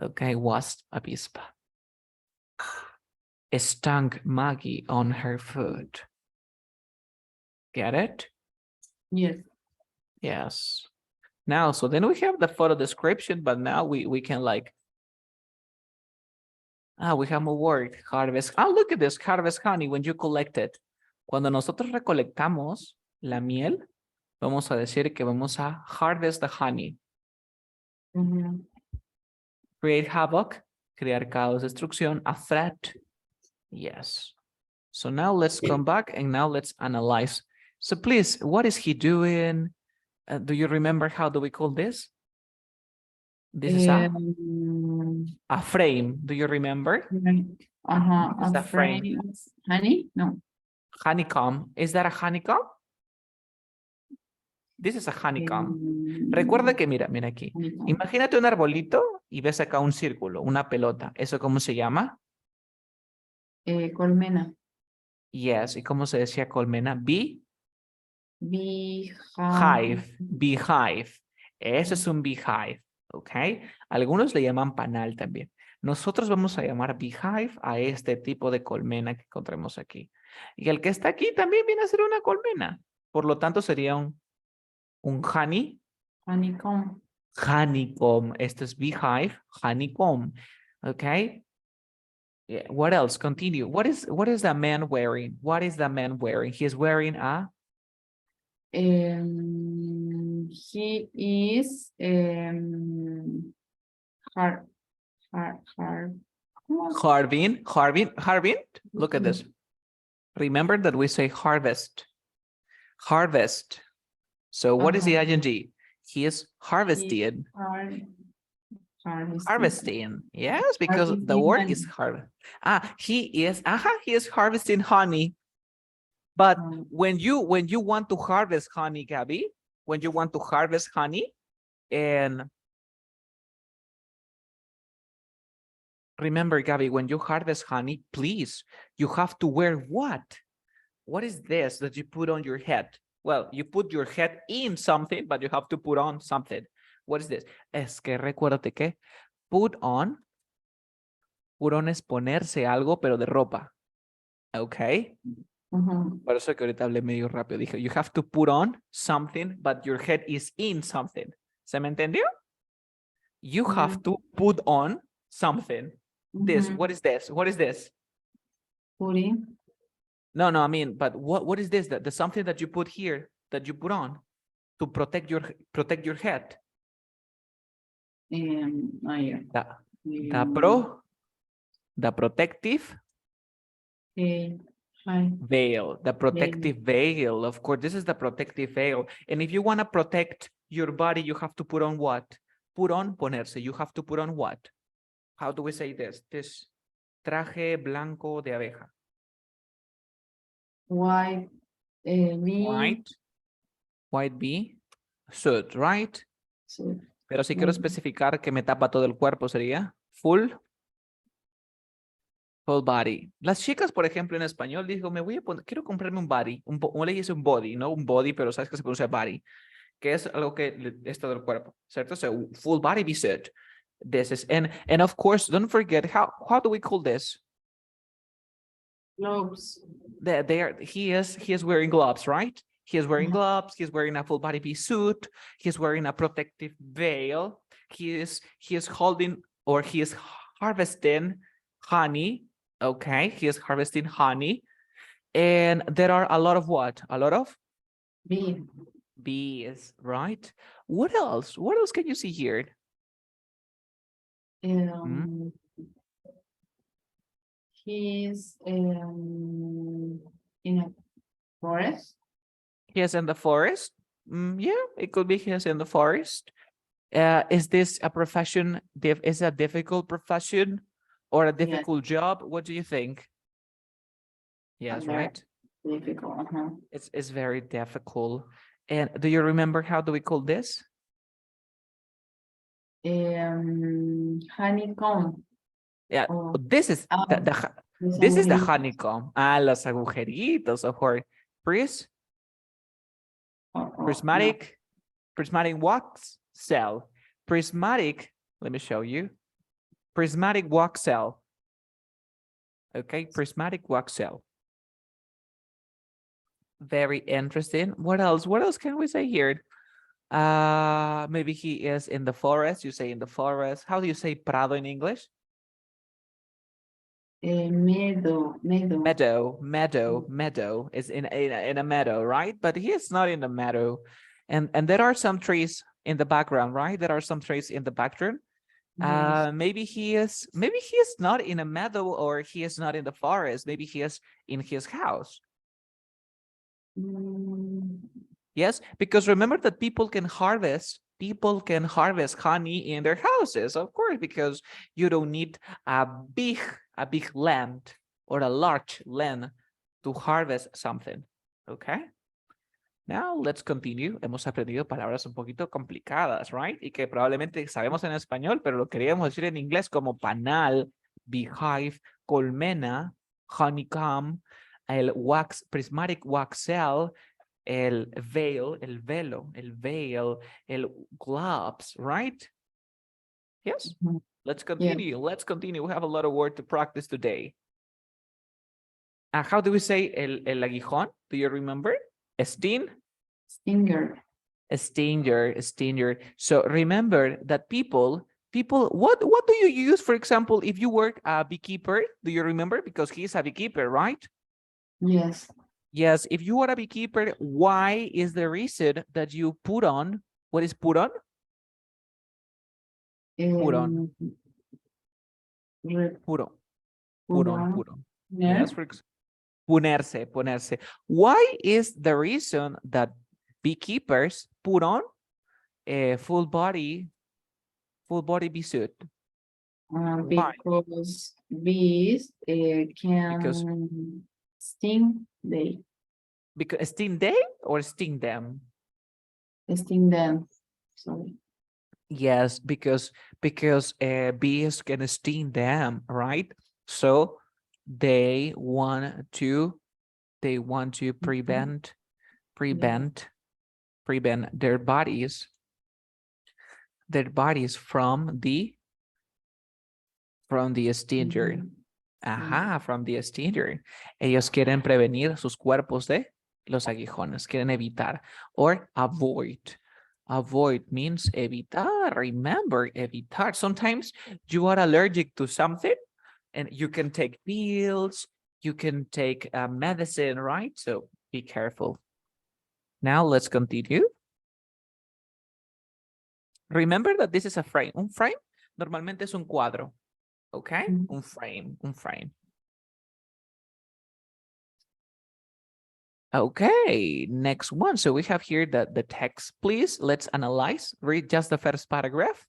Okay, wasp, avispa. Stung Maggie on her foot. Get it? Yes. Yes. Now, so then we have the photo description, but now we can like, we have a word, harvest. Oh, look at this, harvest honey, when you collect it. Cuando nosotros recolectamos la miel, vamos a decir que vamos a harvest the honey. Create havoc, crear caos, destrucción, a threat. Yes. So now let's come back and now let's analyze. So please, what is he doing? Do you remember how do we call this? This is a frame. Do you remember? A frame. Honey? No. Honeycomb. Is that a honeycomb? This is a honeycomb. Recuerda que mira aquí. Imagínate un arbolito y ves acá un círculo, una pelota. ¿Eso cómo se llama? Colmena. Yes. ¿Y cómo se decía colmena? Beehive. Eso es un beehive. ¿Ok? Algunos le llaman panal también. Nosotros vamos a llamar beehive a este tipo de colmena que encontremos aquí. Y el que está aquí también viene a ser una colmena. Por lo tanto, sería un honeycomb. Esto es beehive, honeycomb. Okay. Yeah. What else? Continue. What is the man wearing? What is the man wearing? He is wearing a. He is Harvin. Look at this. Remember that we say harvest. So what is the ing? He is harvesting. Harvesting. Yes, because the word is harvest. He is harvesting honey. But when you want to harvest honey, Gabby, and remember, Gabby, when you harvest honey, please, you have to wear what? What is this that you put on your head? Well, you put your head in something, but you have to put on something. What is this? Es que recuérdate que put on es ponerse algo, pero de ropa. Okay? Por eso que ahorita hablé medio rápido. Dije, you have to put on something, but your head is in something. ¿Se me entendió? You have to put on something. This, what is this? What is this? Pudding. No, I mean, but what is this? The something that you put here, that you put on to protect your head. Yeah. The protective Hi. veil, the protective veil. Of course, this is the protective veil. And if you want to protect your body, you have to put on what? Put on, ponerse. You have to put on what? How do we say this? This traje blanco de abeja. White bee. White bee suit, right? So, Pero si quiero especificar que me tapa todo el cuerpo, sería full body. Las chicas, por ejemplo, en español, digo, me voy a poner, quiero comprarme un body, no le dice un body, no un body, pero sabes que se pronuncia body, que es algo que es todo el cuerpo, ¿cierto? So, full body be suit. This is, and of course, don't forget, how do we call this? gloves. He is wearing gloves, right? He is wearing gloves, he's wearing a full body be suit, he's wearing a protective veil, he is holding, or he is harvesting honey. Okay, he is harvesting honey. And there are a lot of what? A lot of bees, right? What else? What else can you see here? He's in a forest. He is in the forest. Yeah, it could be he is in the forest. Is this a profession? Is a difficult profession or a difficult job? What do you think? Yes, right? Difficult. It's very difficult. And do you remember how do we call this? Honeycomb. Yeah, this is the honeycomb. Los agujeritos, of course. Prismatic wax cell. Prismatic, let me show you. Prismatic wax cell. Okay, prismatic wax cell. Very interesting. What else? What else can we say here? Maybe he is in the forest. You say in the forest. How do you say prado in English? Meadow is in a meadow, right? But he is not in the meadow. And there are some trees in the background, right? There are some trees in the background. Yes. Maybe he is not in a meadow, or he is not in the forest. Maybe he is in his house. Yes, because remember that people can harvest honey in their houses, of course, because you don't need a big land or a large land to harvest something. Okay. Now let's continue. Hemos aprendido palabras un poquito complicadas, right? Y que probablemente sabemos en español, pero lo queríamos decir en inglés, como panal, beehive, colmena, honeycomb, el prismatic wax cell, el veil, el veil, el gloves, right? Yes. Let's continue. Let's continue. We have a lot of work to practice today. How do we say el aguijón? Do you remember? Stinger. So remember that people, what do you use, for example, if you work a beekeeper? Do you remember? Because he's a beekeeper, right? Yes. Yes, if you are a beekeeper, why is the reason that you put on? What is put on? Put on. Yes, for example. Ponerse. Why is the reason that beekeepers put on a full body bee suit? Because bees can sting them. Because sting they or sting them? Sting them. Sorry. Yes, because bees can sting them, right? So they want to prevent their bodies from the stinger. From the stinger. Ellos quieren prevenir sus cuerpos de los aguijones, quieren evitar, or avoid. Avoid means evitar. Remember, evitar. Sometimes you are allergic to something and you can take pills, you can take medicine, right? So be careful. Now let's continue. Remember that this is a frame. Un frame normalmente es un cuadro. Okay? Un frame, un frame. Okay, next one. So we have here the text, please. Let's analyze. Read just the first paragraph.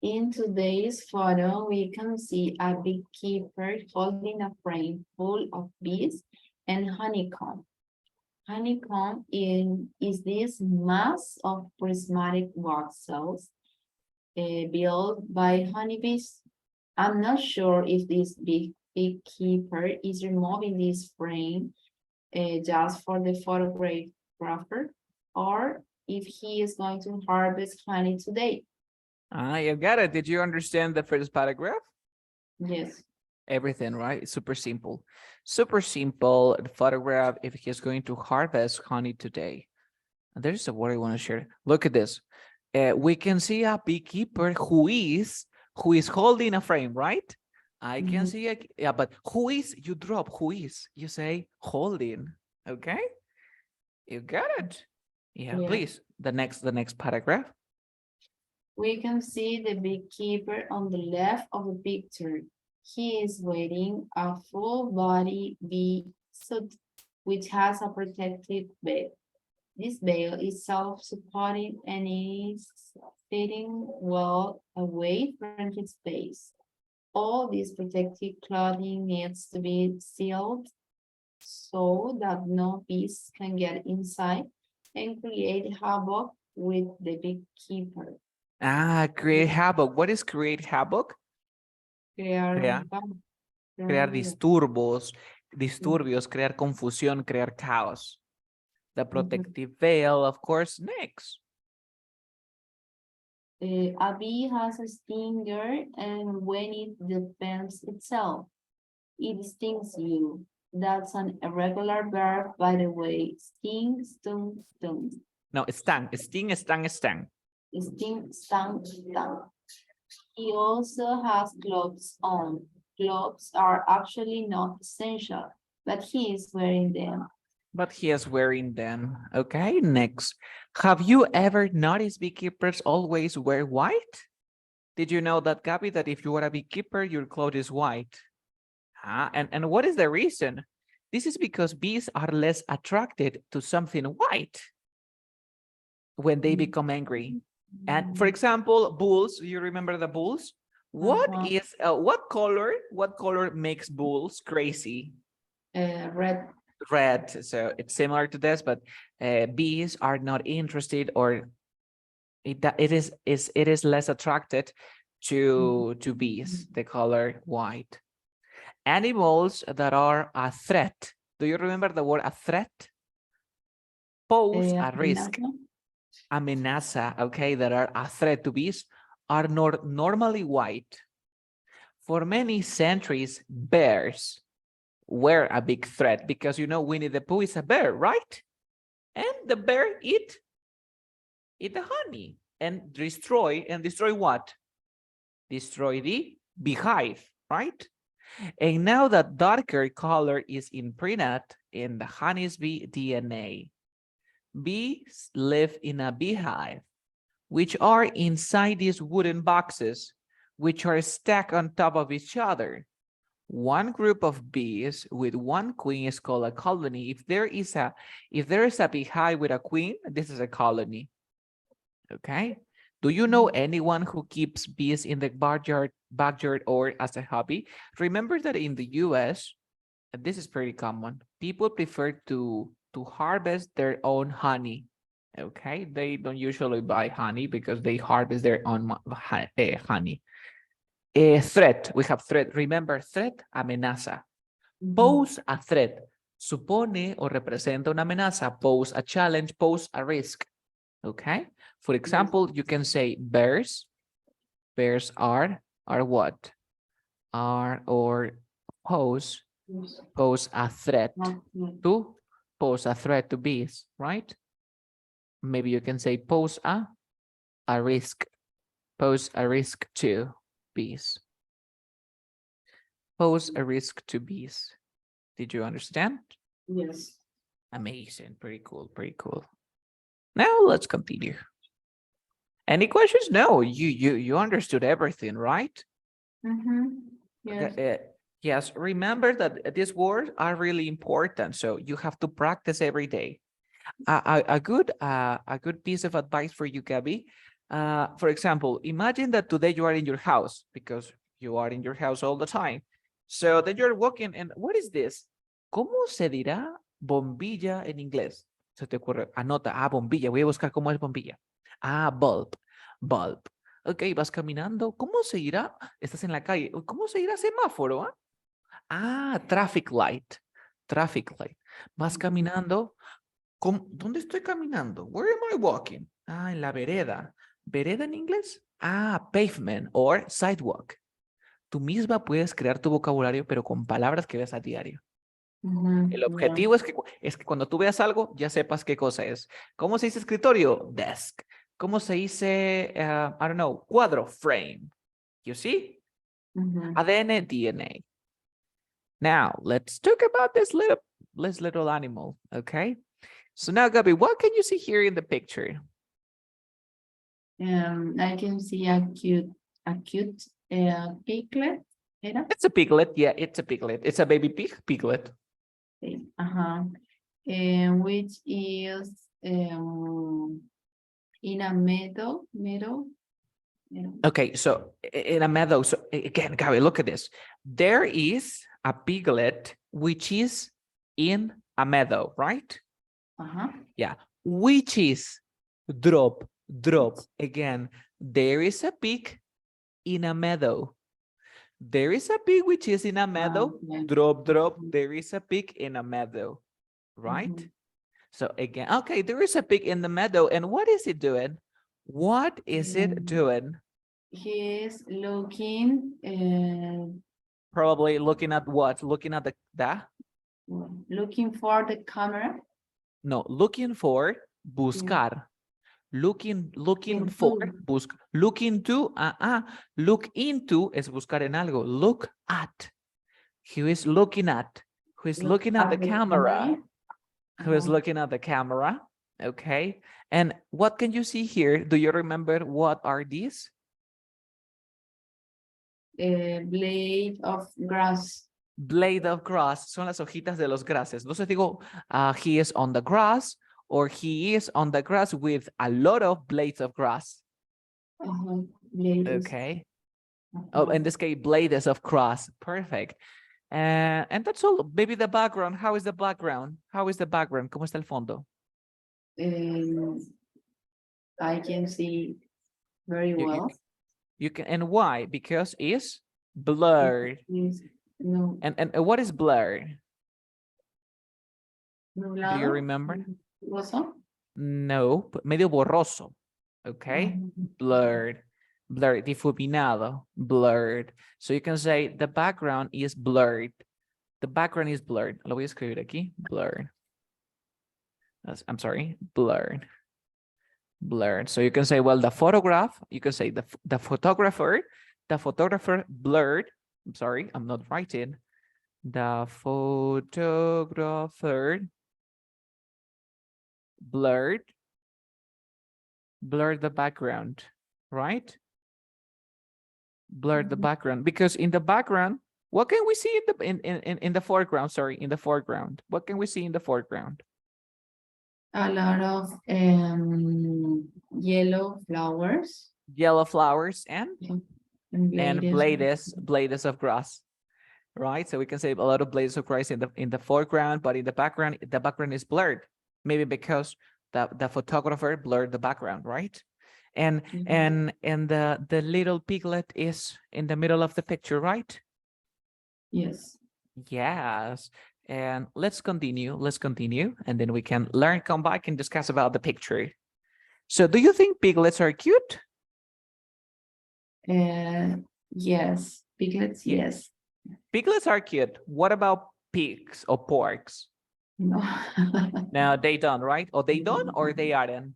In today's photo, we can see a beekeeper holding a frame full of bees and honeycomb. Honeycomb is this mass of prismatic wax cells built by honeybees. I'm not sure if this beekeeper is removing this frame just for the photographer, or if he is going to harvest honey today. You got it. Did you understand the first paragraph? Yes. Everything, right? It's super simple. Super simple. The photograph, if he's going to harvest honey today. And there's a word I want to share. Look at this. We can see a beekeeper who is holding a frame, right? I can see, yeah, but who is, you drop, who is, you say holding, okay? You got it. Yeah, please, the next paragraph. We can see the beekeeper on the left of the picture. He is wearing a full body bee suit, which has a protective veil. This veil is self-supporting and is fitting well away from his face. All this protective clothing needs to be sealed so that no bees can get inside and create havoc with the beekeeper. Create havoc. What is create havoc? Crear, crear disturbios, crear confusión, crear caos. The protective veil, of course, next. A bee has a stinger, and when it defends itself, it stings you. That's an irregular verb, by the way. Sting, stung, stung. No, sting, sting, stung, stung. Sting, stung, stung. He also has gloves on. Gloves are actually not essential, but he is wearing them. But he is wearing them. Okay, next. Have you ever noticed beekeepers always wear white? Did you know that, Gabby, that if you are a beekeeper, your clothes is white? And what is the reason? This is because bees are less attracted to something white when they become angry. And for example, bulls, you remember the bulls? What color makes bulls crazy? Red. Red. So it's similar to this, but bees are not interested, or it is less attracted to bees, the color white. Animals that are a threat. Do you remember the word a threat? Pose a risk. Amenaza, okay, that are a threat to bees are not normally white. For many centuries, bears were a big threat because, you know, Winnie the Pooh is a bear, right? And the bear eat the honey and destroy what? Destroy the beehive, right? And now that darker color is imprinted in the honeybee DNA. Bees live in a beehive, which are inside these wooden boxes, which are stacked on top of each other. One group of bees with one queen is called a colony. If there is a beehive with a queen, this is a colony. Okay. Do you know anyone who keeps bees in the backyard or as a hobby? Remember that in the US, and this is pretty common, people prefer to harvest their own honey. Okay, they don't usually buy honey because they harvest their own honey. Threat, we have threat. Remember, threat, amenaza. Pose a threat, supone o representa una amenaza. Pose a challenge, pose a risk. Okay, for example, you can say bears. Bears are what? Are or pose a threat to bees, right? Maybe you can say pose a risk to bees. pose a risk to bees. Did you understand? Yes. Amazing. Pretty cool. Pretty cool. Now let's continue. Any questions? No, you understood everything, right? Yes. Okay, yes, remember that these words are really important, so you have to practice every day. A good piece of advice for you, Gabby. For example, imagine that today you are in your house because you are in your house all the time. So then you're walking and what is this? ¿Cómo se dirá bombilla en inglés? Se te ocurre, anota, bombilla, voy a buscar cómo es bombilla. Bulb, bulb. Ok, vas caminando, ¿cómo se dirá? Estás en la calle, ¿cómo se dirá semáforo? Traffic light, traffic light. Vas caminando, ¿dónde estoy caminando? Where am I walking? En la vereda. ¿Vereda en inglés? Pavement or sidewalk. Tú misma puedes crear tu vocabulario, pero con palabras que ves a diario. El objetivo es que cuando tú veas algo, ya sepas qué cosa es. ¿Cómo se dice escritorio? Desk. ¿Cómo se dice, I don't know, cuadro? Frame. You see? ADN, DNA. Now, let's talk about this little animal, okay? So now, Gabby, what can you see here in the picture? I can see a cute piglet. It's a piglet. Yeah, it's a piglet. It's a baby piglet. Which is in a meadow. Okay, so in a meadow. So again, Gabby, look at this. There is a piglet which is in a meadow, right? Yeah, which is drop. Again, there is a pig in a meadow. There is a pig which is in a meadow. Drop. There is a pig in a meadow, right? So again, okay, there is a pig in the meadow. And what is it doing? What is it doing? He is looking. Probably looking at what? Looking at the Looking for the camera. No, looking for buscar. Looking for, look into es buscar en algo. Look at. Who is looking at? Who is looking at the camera? Who is looking at the camera? Okay. And what can you see here? Do you remember what are these? Blade of grass. Blade of grass. Son las hojitas de los grases. Entonces digo, he is on the grass, or he is on the grass with a lot of blades of grass. Okay. Oh, in this case, blades of grass. Perfect. And that's all. Maybe the background. How is the background? How is the background? ¿Cómo está el fondo? I can see very well. You can, and why? Because it's blurred. No. And what is blurred? Nublado. Do you remember? ¿Borroso? No, medio borroso. Okay, blurred, difuminado, blurred. So you can say the background is blurred. The background is blurred. Lo voy a escribir aquí, blurred. I'm sorry, blurred. So you can say, well, the photograph, you can say the photographer blurred. I'm sorry, I'm not writing. The photographer blurred the background, right? Blur the background, because in the background, what can we see in the foreground? Sorry, in the foreground. What can we see in the foreground? A lot of yellow flowers. Yellow flowers and blades. blades of grass, right? So we can say a lot of blades of grass in the foreground, but in the background is blurred, maybe because the photographer blurred the background, right? And the little piglet is in the middle of the picture, right? Yes. Yes. And let's continue, and then we can come back and discuss about the picture. So do you think piglets are cute? Yes, piglets, yes. Piglets are cute. What about pigs or porks? No. No, they don't, right? Or they don't, or they aren't?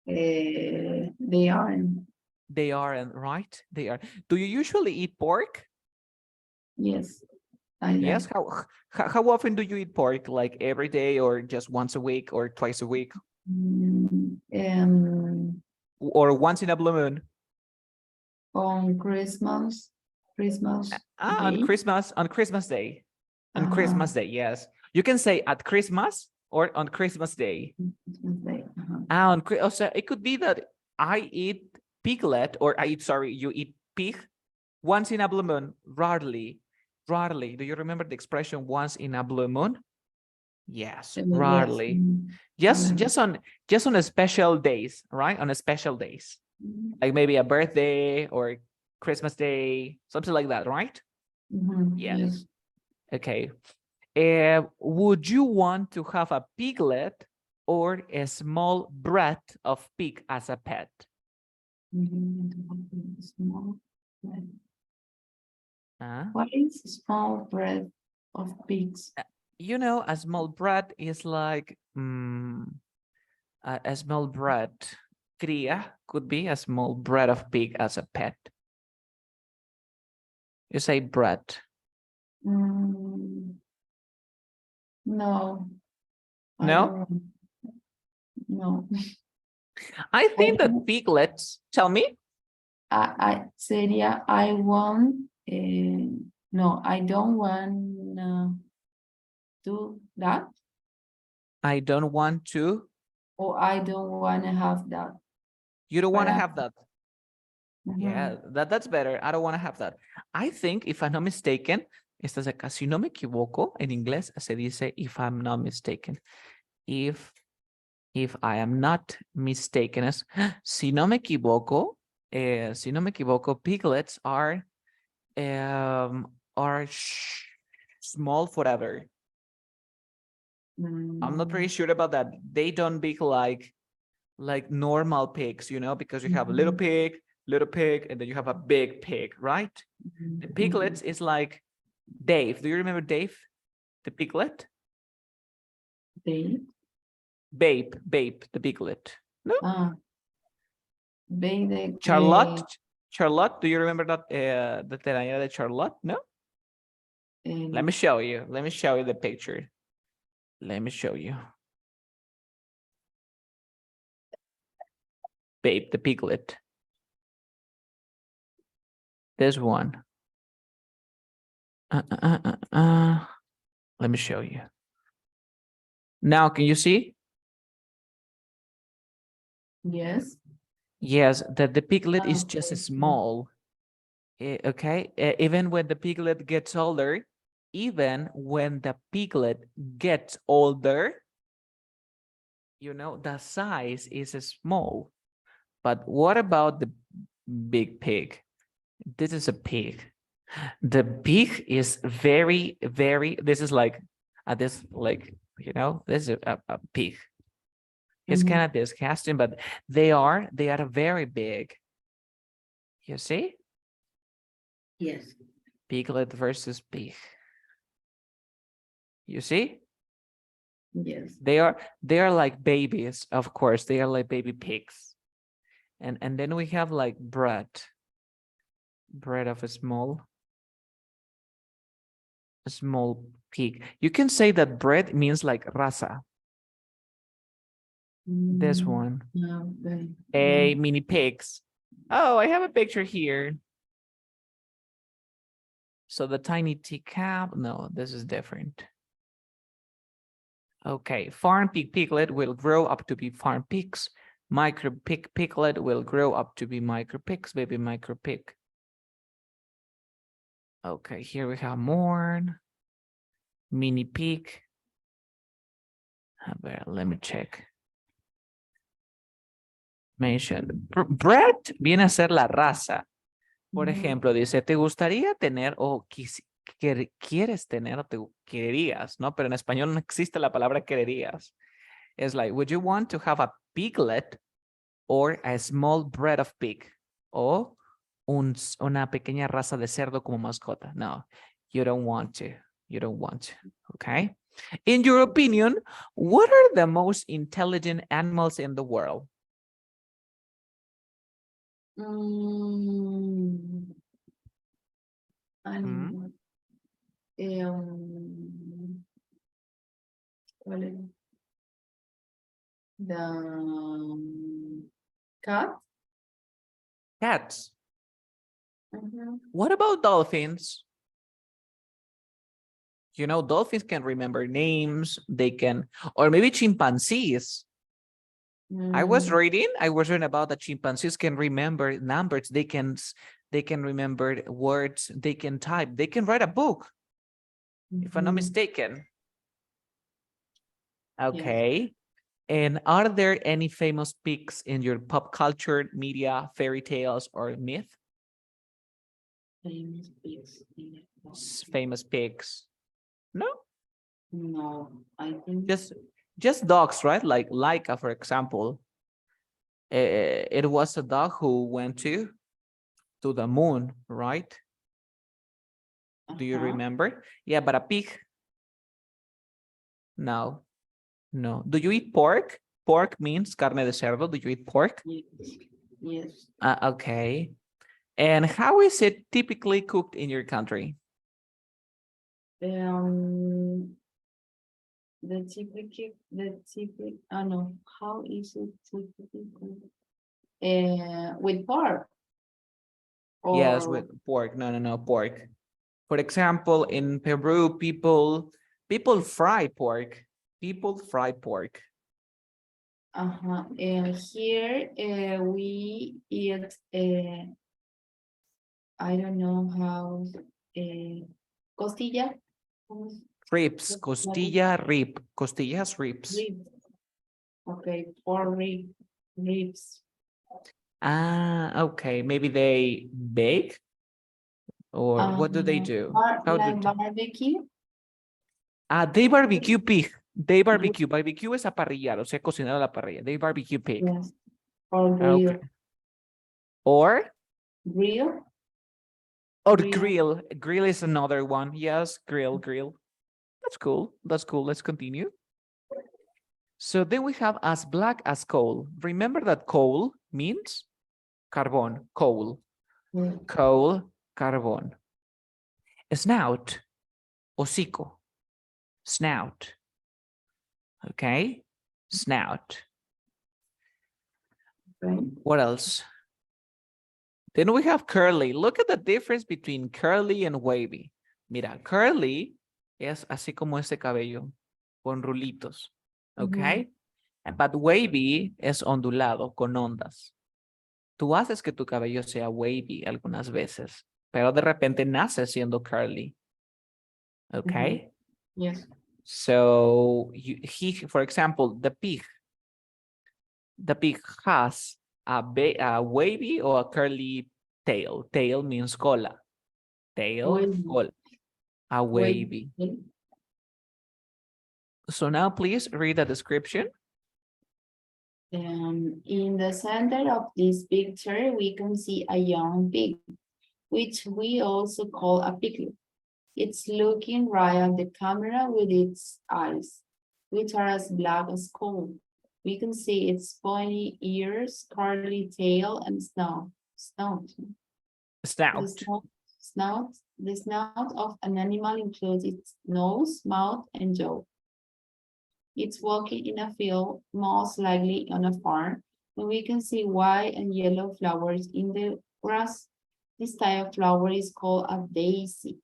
They aren't. They aren't, right? They are. Do you usually eat pork? Yes, I Yes. like. How often do you eat pork? Like every day, or just once a week, or twice a week, or once in a blue moon? On Christmas On Day. Christmas, on Christmas Day. On Uh-huh. Christmas Day, yes. You can say at Christmas or on Christmas Day. Christmas Day. Uh-huh. So it could be that I eat piglet, or you eat pig once in a blue moon. Rarely. Do you remember the expression once in a blue moon? Yes, Yes. rarely. Just Remember. just on a special days, right? On a special days, like maybe a birthday or Christmas Day, something like that, right? Yes. Yes. Okay. Would you want to have a piglet or a small brat of pig as a pet? Small bread. Huh? What is small bread of pigs? You know, a small brat is like a small brat. Cría could be a small brat of pig as a pet. You say brat. Mm, no, I No? don't. No, I I think that don't. piglets, tell me, Sería I want. No, I don't want do that, I don't want to. or I don't want to have that. You don't But want to have that. Yeah, mhm. that's better. I don't want to have that. I think, if I'm not mistaken, esta es acá, si no me equivoco, en inglés se dice if I'm not mistaken. If I am not mistaken, es, si no me equivoco, piglets are small forever. I'm not very Mm, sure about that. They don't big like normal pigs, because you have a mhm, little pig, and then you have a big pig, right? The mhm, piglets is like Dave. Do you remember Dave, the piglet? They, Babe, the piglet. No, ah, Charlotte. Charlotte, do you remember that the telaraña de Charlotte? No. Let me eh, show you. Let me show you the picture. Let me show you. Babe, the piglet. This one. Let me show you. Now, can you see? yes. Yes, that the piglet is just Okay. small. Okay, even when the piglet gets older, the size is small. But what about the big pig? This is a pig. The pig is very, very, this is like, this is a pig. It's kind of disgusting, but they are very big. You see? Yes. Piglet versus pig. You see? Yes. They are like babies, of course. They are like baby pigs. And then we have like bread of a small pig. You can say that bread means like raza. This one. No, A mini pigs. Oh, I have a picture here. So the tiny teacup. No, this is different. Okay, farm pig piglet will grow up to be farm pigs. Micro pig piglet will grow up to be micro pigs, baby micro pig. Okay, here we have more. Mini pig. Let me check. Mention. Bread viene a ser la raza. Por ejemplo, dice, ¿te gustaría tener o quieres tener o te quererías? ¿No? Pero en español no existe la palabra quererías. It's like, would you want to have a piglet or a small breed of pig? O una pequeña raza de cerdo como mascota. No, you don't want to. You don't want to. Okay. In your opinion, what are the most intelligent animals in the world? Animal. ¿Cuál es? The cat. Cats. Mhm. What about dolphins? You know, dolphins can remember names. They can, or maybe chimpanzees. I was reading about the chimpanzees can remember numbers. They can remember words. They can type. They can write a book, if I'm not Mhm. mistaken. Yes. Okay. And are there any famous pigs in your pop culture, media, fairy tales, or myth? Famous pigs in the Famous pigs? No, No, I think just just dogs, right? Like Laika, for example. It was a dog who went to the moon, right? Do you remember? Yeah, but a pig? No, no. Do you eat pork? Pork means carne de cerdo. Do you eat pork? yes. Yes. Okay. And how is it typically cooked in your country? Um, oh no, how is it typical? With pork Yes, or with pork. No, no, no, pork. For example, in Peru, people fry pork. People fry pork. And here we eat I don't know how costilla. Ribs, What is costilla, rib. Costillas, ribs. rib? Okay, pork ribs. Ah, okay. Maybe they bake or what do they do? How do Like barbecue. they barbecue pig. They barbecue. Barbecue es aparrillar, o sea, cocinar a la parrilla. They barbecue pig. Yes, or Okay. grill. Or Grill. Grill. grill. Grill is another one. Yes, grill, grill. That's cool. That's cool. Let's continue. So then we have as black as coal. Remember that coal means carbon, coal, coal, carbon. Snout, hocico, snout. Okay, snout. Okay. What else? Then we have curly. Look at the difference between curly and wavy. Mira, curly es así como este cabello, con rulitos. Okay, but wavy es ondulado, con ondas. Tú haces que tu cabello sea wavy algunas veces, pero de repente naces siendo curly. Okay. Yes. So for example, the pig has a wavy or a curly tail. Tail means cola. Tail, Wait. cola. A Wait. wavy. So now please read the description. In the center of this picture, we can see a young pig, which we also call a piglet. It's looking right at the camera with its eyes, which are as black as coal. We can see its pointy ears, curly tail, and snout. The Snout. snout of an animal includes its nose, mouth, and jaw. It's walking in a field, most likely on a farm, and we can see white and yellow flowers in the grass. This type of flower is called a daisy.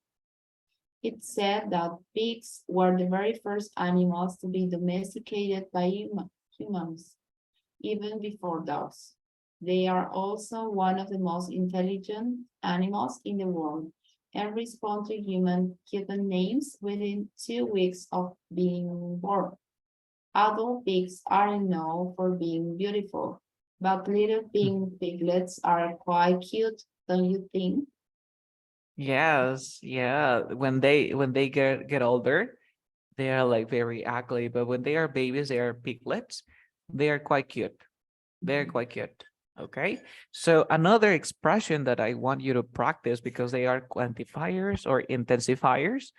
It's said that pigs were the very first animals to be domesticated by humans, even before dogs. They are also one of the most intelligent animals in the world and respond to human given names within 2 weeks of being born. Adult pigs aren't known for being beautiful, but little pink piglets are quite cute, don't you think? Yes, yeah. When they get older, they are like very ugly, but when they are babies, they are piglets. They are quite cute. They're quite cute. Okay. So another expression that I want you to practice because they are quantifiers or intensifiers.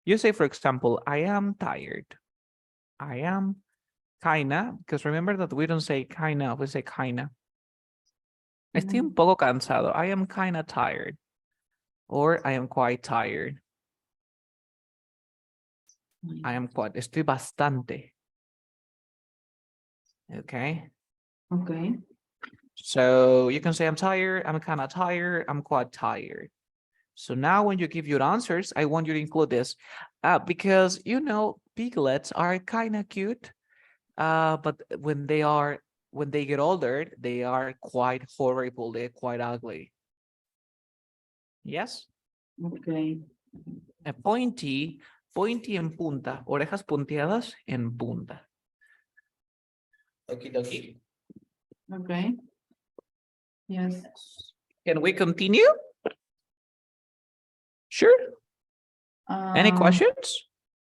You say, for example, I am tired. I am kinda, because remember that we don't say kinda, we say kinda. Estoy un poco cansado. I am kinda tired. Or I am quite tired. I am quite. Estoy bastante. Okay. Okay. So you can say I'm tired, I'm kind of tired, I'm quite tired. So now when you give your answers, I want you to include this because, you know, piglets are kind of cute, but when they get older, they are quite horrible. They're quite ugly. Yes? Okay. A pointy, pointy en punta, orejas punteadas en punta. Okie dokie. Okay. Yes. Can we continue? Sure. Any questions?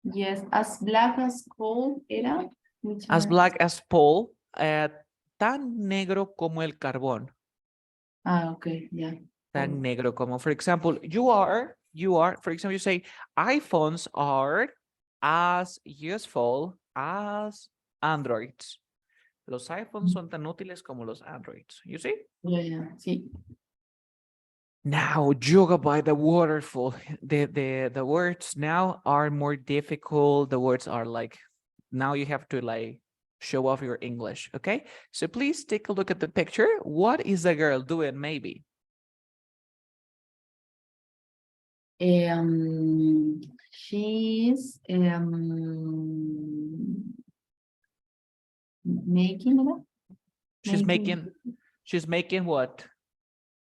Yes. As black as coal era. Which As one? black as Paul, tan negro como el carbón. Okay. Yeah. Tan negro como, for example, you are, for example, you say, iPhones are as useful as Androids. Los iPhones son tan útiles como los Androids. You see? Yeah, yeah. Sí. Now, yoga by the waterfall. The words now are more difficult. The words are like, now you have to like show off your English, okay? So please take a look at the picture. What is the girl doing maybe? She's making it. She's making what?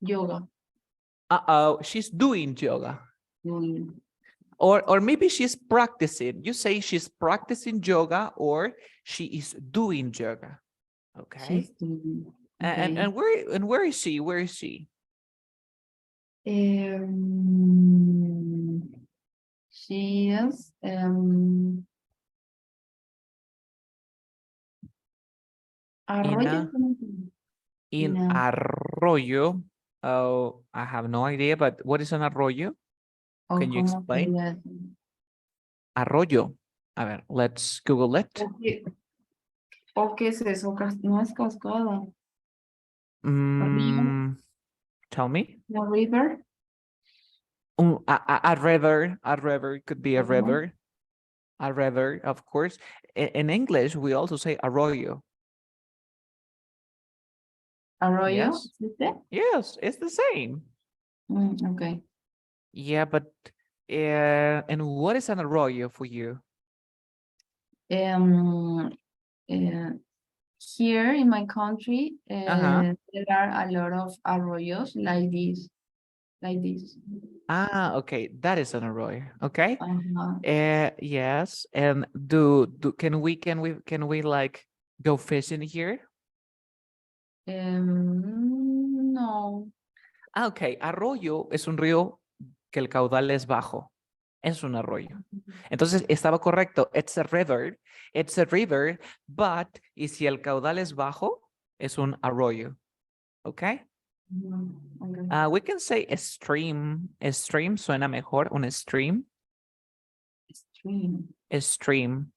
Yoga. She's doing yoga. Doing. Or maybe she's practicing. You say she's practicing yoga or she is doing yoga. Okay. She's doing. Okay. And where is she? Where is she? She is Arroyo. In No. arroyo. Oh, I have no idea, but what is an arroyo? ¿O Can you cómo explain? sería eso? Arroyo. A ver, let's Google it. ¿O qué es eso? No es cascada. Tell me. The river. A river could be a Uh-huh. river. A river, of course. In English, we also say arroyo. Arroyo. Yes. ¿Sí usted? Yes, it's the same. Okay. Yeah, but and what is an arroyo for you? Here in my country, Uh-huh. there are a lot of arroyos like this, like this. Ah, okay, that is an arroyo. Okay. Uh-huh. Yes, and can we like go fishing here? No. Ah, okay, arroyo es un río que el caudal es bajo. Es un arroyo. Entonces estaba correcto. It's a river. It's a river, but y si el caudal es bajo, es un arroyo. Okay. Okay. We can say a stream. A stream suena mejor. Un stream. Stream. A stream.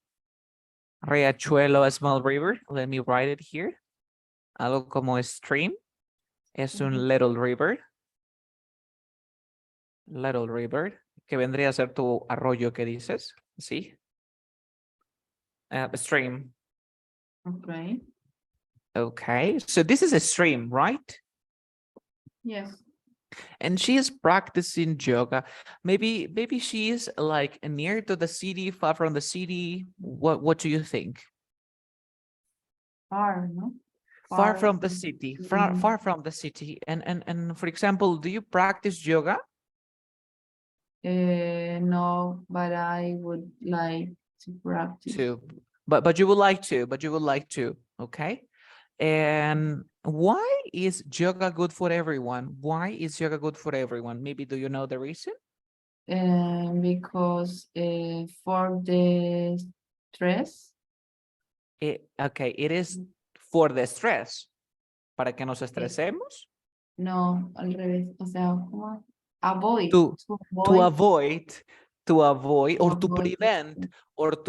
Riachuelo, a small river. Let me write it here. Algo como stream. Es un little river. Little river. Que vendría a ser tu arroyo que dices. Sí. Stream. Okay. Okay. So this is a stream, right? Yes. And she is practicing yoga. Maybe she is like near to the city, far from the city. What do you think? Far, no? Far from the city, far from the city. And for example, do you practice yoga? No, but I would like to practice. But you would like to, okay? And why is yoga good for everyone? Why is yoga good for everyone? Maybe do you know the reason? Because for the stress. Okay, it is for the stress. Para que nos estresemos. No, al revés. O sea, ¿cómo? Avoid. To avoid or to avoid.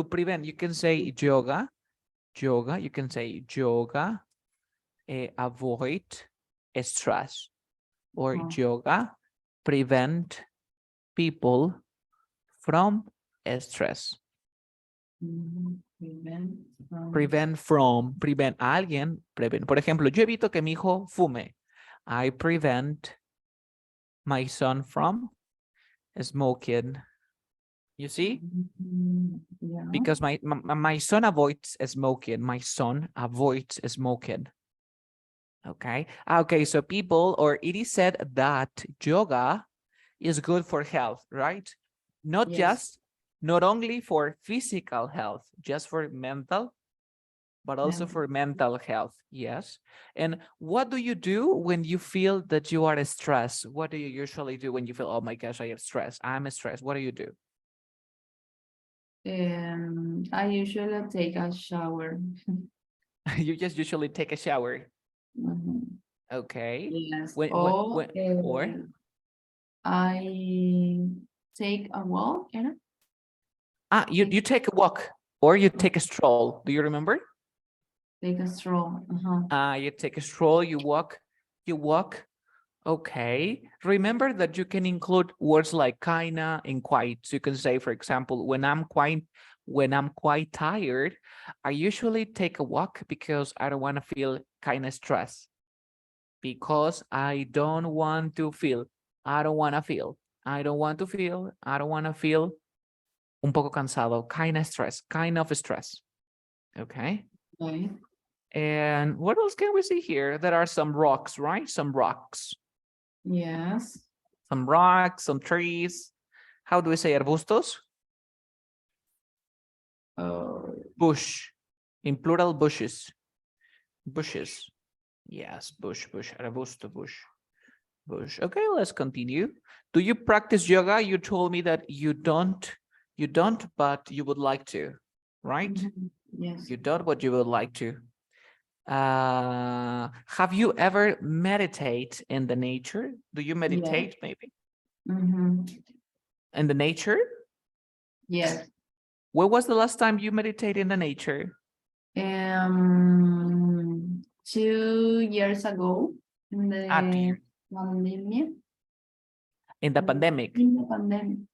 prevent. You can say yoga. You can say yoga. Avoid stress, or yoga prevent people from stress. Prevent a alguien, Por ejemplo, yo evito que mi hijo fume. I prevent my son from smoking. You see? Yeah. Because my son avoids smoking. My son avoids smoking. Okay. Okay. So people, or it is said that yoga is good for health, right? Yes. Not only for physical health, just for mental, but also for mental health. Yes. And what do you do when you feel that you are stressed? What do you usually do when you feel, oh my gosh, I am stressed. I'm stressed. What do you do? I usually take a shower. You just usually take a shower. Mhm. Okay. Yes. Or I take a walk, you know? you take a walk or you take a stroll. Do you remember? Take a stroll. Uh-huh. You take a stroll, you walk. Okay. Remember that you can include words like kinda and quite. So you can say, for example, when I'm quite tired, I usually take a walk because I don't want to feel kind of stressed. Because I don't want to feel, I don't want to feel, I don't want to feel, I don't want to feel un poco cansado, kind of stress. Okay. Okay. And what else can we see here? There are some rocks, right? Some rocks. Yes. Some rocks, some trees. How do we say arbustos? Bush. In plural, bushes. Bushes. Yes, bush, arbusto, bush. Okay, let's continue. Do you practice yoga? You told me that you don't, but you would like to, right? Yes. You don't, but you would like to. Have you ever meditate in the nature? Do you meditate maybe in the nature? Yes. When was the last time you meditated in the nature? 2 years ago in Ah, 2 the years. pandemic. In the pandemic.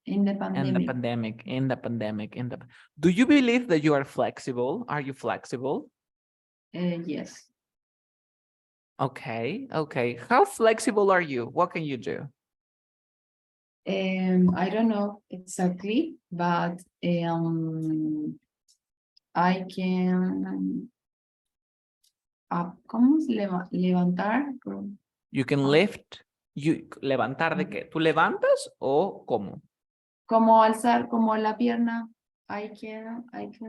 In the pandemic. In the pandemic. Do you believe that you are flexible? Are you flexible? Yes. Okay. How flexible are you? What can you do? I don't know exactly, but I can ¿cómo se levantar? You can Ah, lift. ¿Levantar de qué? ¿Tú levantas o cómo? como alzar como la pierna.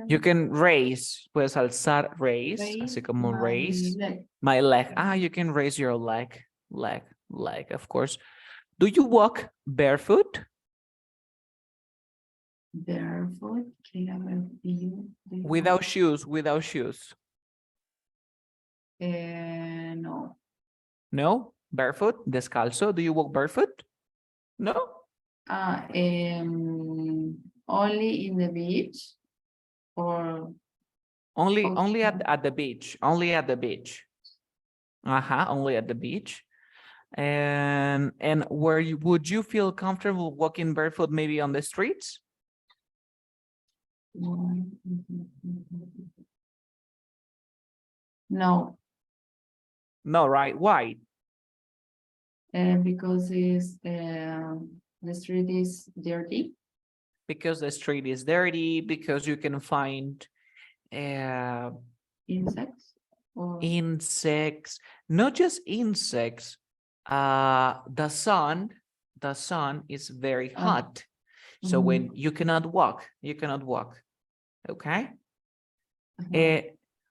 You can raise. Puedes alzar, raise. Raise Así como my raise. leg. My leg. You can raise your leg. Of course. Do you walk barefoot? Barefoot. Without shoes. No. No? Barefoot? Descalzo? Do you walk barefoot? No? Only in the beach or Only at the beach. Only at the beach. Only at the beach. And would you feel comfortable walking barefoot maybe on the streets? no, No, right? Why? because the street is dirty. Because the street is dirty, because you can find Insects or insects, not just insects. The sun is very hot. So when you cannot walk. Okay.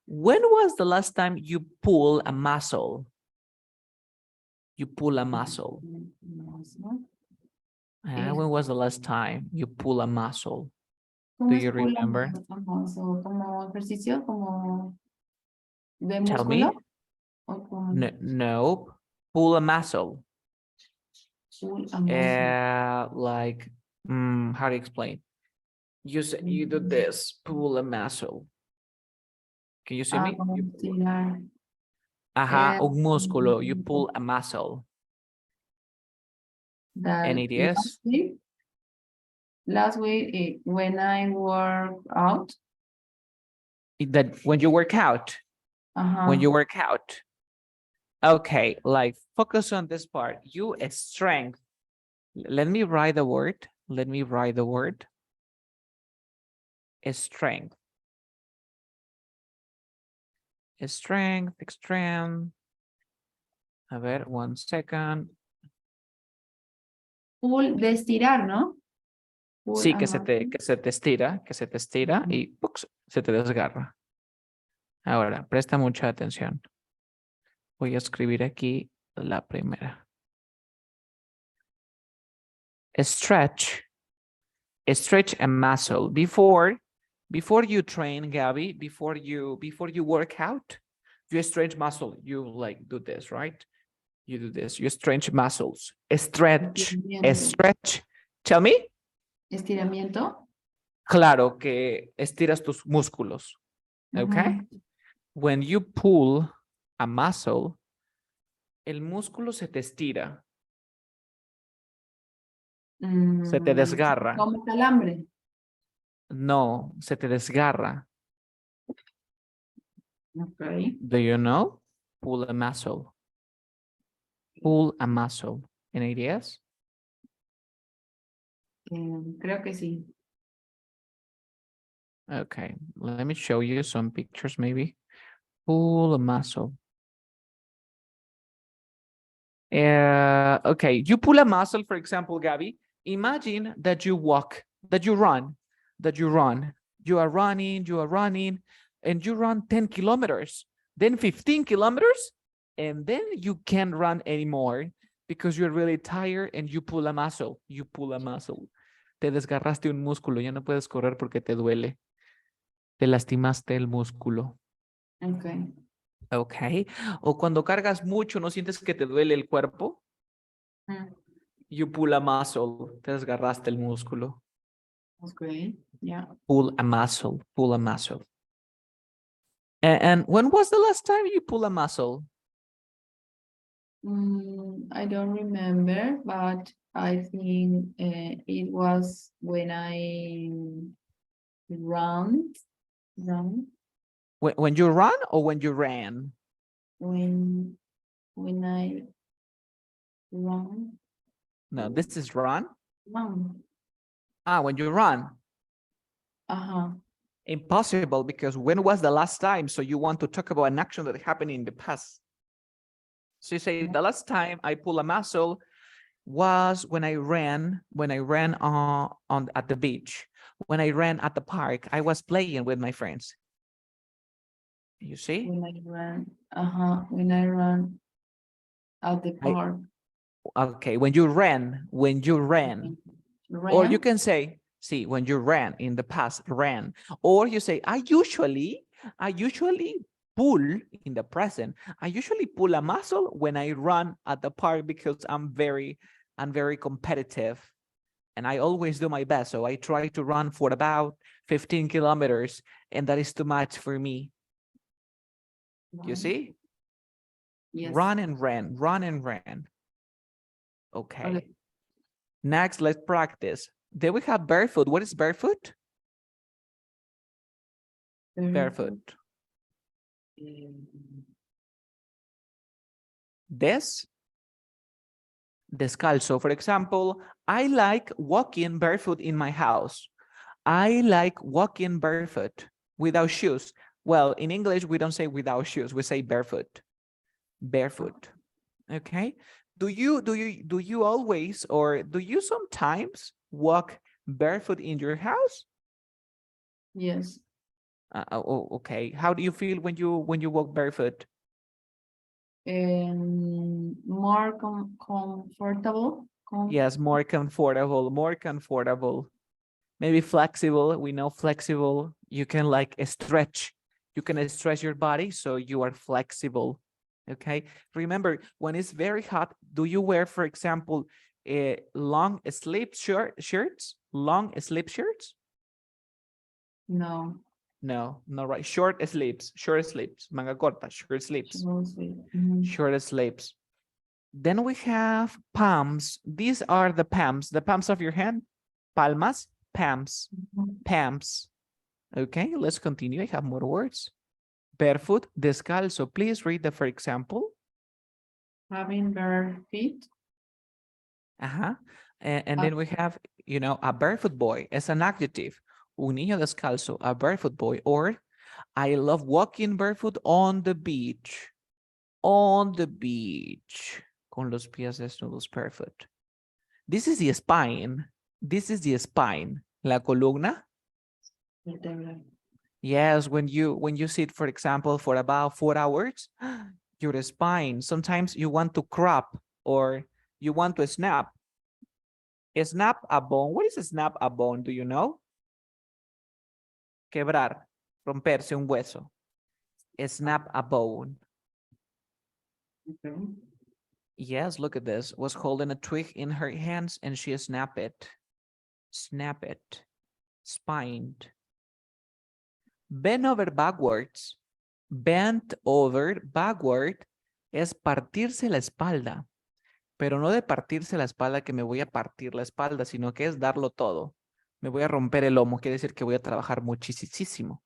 When was the last time you pull a muscle? When was the last time you pull a muscle? Do you remember? Como ejercicio, como de Tell me. músculo. No. Pull a muscle. Pull a muscle. Like, how to explain? You do this, pull a muscle. Can you see me? Como estirar. Un músculo. You pull a muscle. Any ideas? Last week when I work out. That when you work out, when you work out. Okay, like focus on this part. You strength. Let me write the word. Let me write the word. Strength. Strength, strength. A ver, 1 second. Pull, de estirar, ¿no? Pull, Sí, que se te estira Ujú. y ¡pucs! Se te desgarra. Ahora, presta mucha atención. Voy a escribir aquí la primera. Stretch. Stretch a muscle. Before you train, Gabby, before you work out, you stretch muscle. You like do this, right? You do this. You stretch muscles. Stretch. Estiramiento. Stretch. Tell me. Estiramiento. Claro que estiras tus músculos. Okay. When you pull a muscle, el músculo se te estira. Se te desgarra. Como calambre. No, se te desgarra. Okay. Do you know? Pull a muscle. Pull a muscle. Any ideas? Creo que sí. Okay, let me show you some pictures maybe. Pull a muscle. Okay, you pull a muscle, for example, Gabby. Imagine that you walk, that you run. You are running, and you run 10 kilometers, then 15 kilometers, and then you can't run anymore because you're really tired and you pull a muscle. You pull a muscle. Te desgarraste un músculo, ya no puedes correr porque te duele. Te lastimaste el músculo. Okay. Ok. O cuando cargas mucho, ¿no sientes que te duele el cuerpo? You pull a muscle. Te desgarraste el músculo. Okay. Yeah. Pull a muscle. Pull a muscle. And when was the last time you pull a muscle? I don't remember, but I think it was when I run. When you run or when you ran? When I run. No, this is run. Run. When you run. Impossible, because when was the last time? So you want to talk about an action that happened in the past. So you say the last time I pull a muscle was when I ran on at the beach. When I ran at the park, I was playing with my friends. You see? When I ran at the park. Okay, when you ran. Or you can say, see, when you ran in the past, ran. Or you say, I usually pull in the present. I usually pull a muscle when I run at the park because I'm very competitive and I always do my best. So I try to run for about 15 kilometers and that is too much for me. You see? Yes. Run and ran. Okay. Next, let's practice. Then we have barefoot. What is barefoot? Barefoot. Descalzo. For example, I like walking barefoot in my house. I like walking barefoot without shoes. Well, in English, we don't say without shoes. We say barefoot. Barefoot. Okay. Do you always or do you sometimes walk barefoot in your house? Yes. Okay. How do you feel when you walk barefoot? More comfortable. Yes, more comfortable. Maybe flexible. We know flexible. You can like stretch. You can stretch your body so you are flexible. Okay. Remember, when it's very hot, do you wear, for example, long sleeve shirts? Long sleeve shirts? No. No, not right. Short sleeves, manga corta, short sleeves. Short sleeves. Then we have palms. These are the palms of your hand. Palmas, palms. Okay, let's continue. I have more words. Barefoot, descalzo. Please read the for example. Having bare feet. Uh-huh. And Uh, then we have, a barefoot boy as an adjective. Un niño descalzo, a barefoot boy. Or I love walking barefoot on the beach. On the beach. Con los pies desnudos, barefoot. This is the spine. This is the spine. La columna. vertebral. Yes, when you sit, for example, for about 4 hours, your spine, sometimes you want to crop or you want to snap. Snap a bone. What is a snap a bone? Do you know? Quebrar, romperse un hueso. Snap a bone. Okay. Yes, look at this. Was holding a twig in her hands and she snapped it. Snap it. Spined. Bend over backwards. Bent over backward es partirse la espalda. Pero no de partirse la espalda que me voy a partir la espalda, sino que es darlo todo. Me voy a romper el lomo, quiere decir que voy a trabajar muchísimo.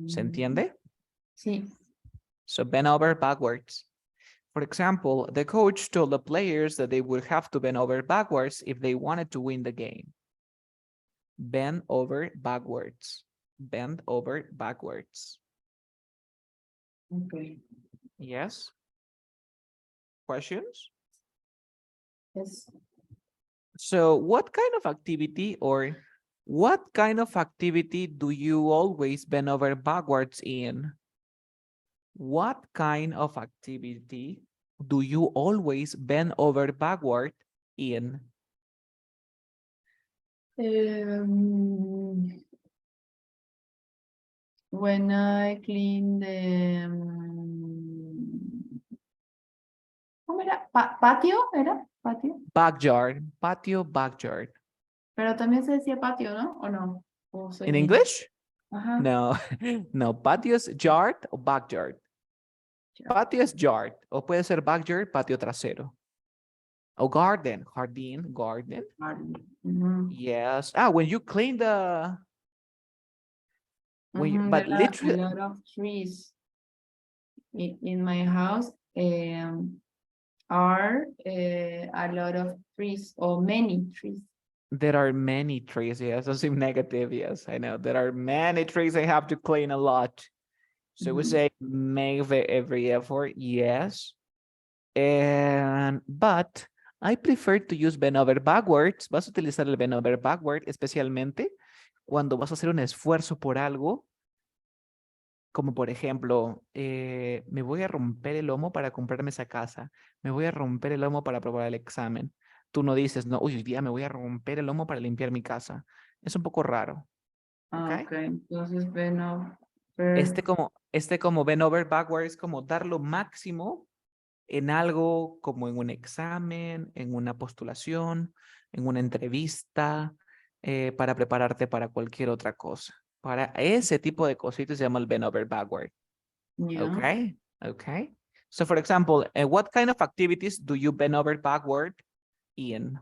¿Se entiende? Sí. So bend over backwards. For example, the coach told the players that they would have to bend over backwards if they wanted to win the game. Bend over backwards. Bend over backwards. Okay. Yes? Questions? Yes. So what kind of activity do you always bend over backwards in? What kind of activity do you always bend over backward in? When I clean the ¿cómo era? ¿Patio? ¿Era? ¿Patio? Backyard, patio, backyard. Pero también se decía patio, ¿no? ¿O no? ¿O soy In bien? English? Ajá. No, no, patio es yard o backyard. Patio es yard, o puede ser backyard, patio trasero. O garden, jardín, garden. Mhm. Yes. When you clean the, but There are a literally, lot of trees in my house. Are a lot of trees or many trees. there are many trees. Yes, doesn't seem negative. Yes, I know. There are many trees I have to clean a lot. So we say make every effort. Yes. But I prefer to use bend over backwards. Vas a utilizar el bend over backward, especialmente cuando vas a hacer un esfuerzo por algo, como por ejemplo, me voy a romper el lomo para comprarme esa casa, me voy a romper el lomo para probar el examen. Tú no dices, no, hoy día me voy a romper el lomo para limpiar mi casa. Es un poco raro. Ah, ¿Ok? ok, entonces ven over. Como bend over backward es como dar lo máximo en algo como en un examen, en una postulación, en una entrevista, para prepararte para cualquier otra cosa. Para ese tipo de cositas se llama el bend over backward. Yeah. Okay, okay. So for example, what kind of activities do you bend over backward in?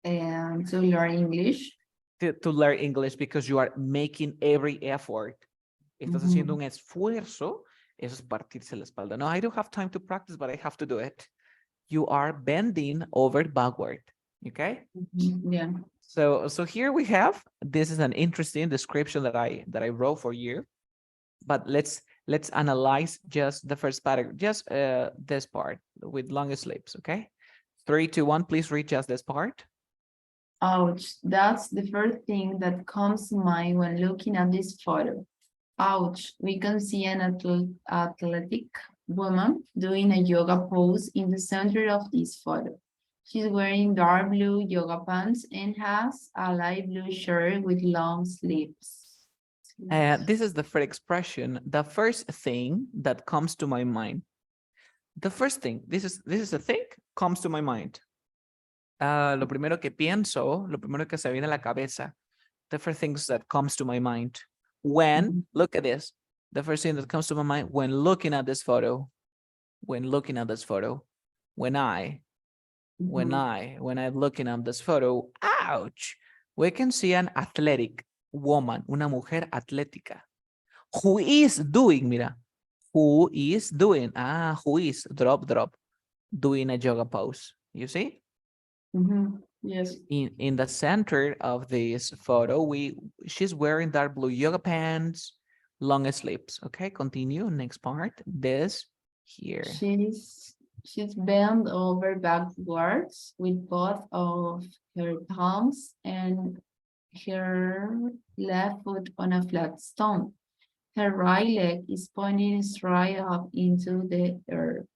And to learn English. To learn English because you are making every effort. Estás haciendo un esfuerzo. Eso es partirse la espalda. No, I don't have time to practice, but I have to do it. You are bending over backward. Okay. Yeah. So here we have, this is an interesting description that I wrote for you, but let's analyze just the first paragraph, just this part with long sleeves. Okay. 3, 2, 1, please read just this part. Ouch, that's the first thing that comes to mind when looking at this photo. Ouch, we can see an athletic woman doing a yoga pose in the center of this photo. She's wearing dark blue yoga pants and has a light blue shirt with long sleeves. This is the first expression, the first thing that comes to my mind. The first thing, this is a thing, comes to my mind. Lo primero que pienso, lo primero que se viene a la cabeza, the first things that comes to my mind. When, look at this, the first thing that comes to my mind when looking at this photo, when I'm looking at this photo, ouch, we can see an athletic. woman, una mujer atlética. Who is doing, mira. Who is doing? Ah, who is, drop, drop, doing a yoga pose. You see? Yes. In the center of this photo, she's wearing dark blue yoga pants, long sleeves. Okay, continue. Next part. This here. She's bent over backwards with both of her palms and her left foot on a flat stone. Her right leg is pointing straight up into the earth.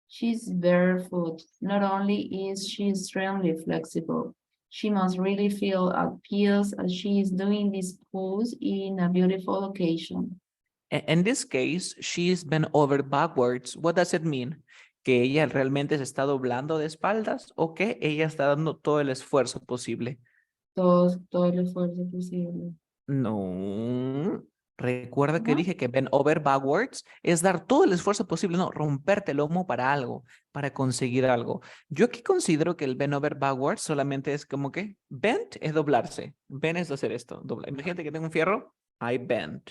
She's barefoot. Not only is she extremely flexible, she must really feel at peace as she is doing this pose in a beautiful location. In this case, she's bent over backwards. What does it mean? ¿Que ella realmente se está doblando de espaldas o que ella está dando todo el esfuerzo posible? Todo el esfuerzo posible. No. Recuerda que ¿No? dije que bend over backwards es dar todo el esfuerzo posible, no, romperte el lomo para algo, para conseguir algo. Yo aquí considero que el bend over backwards solamente es como que bend es doblarse, bend es hacer esto, doblar. Imagínate que tengo un fierro, I bend,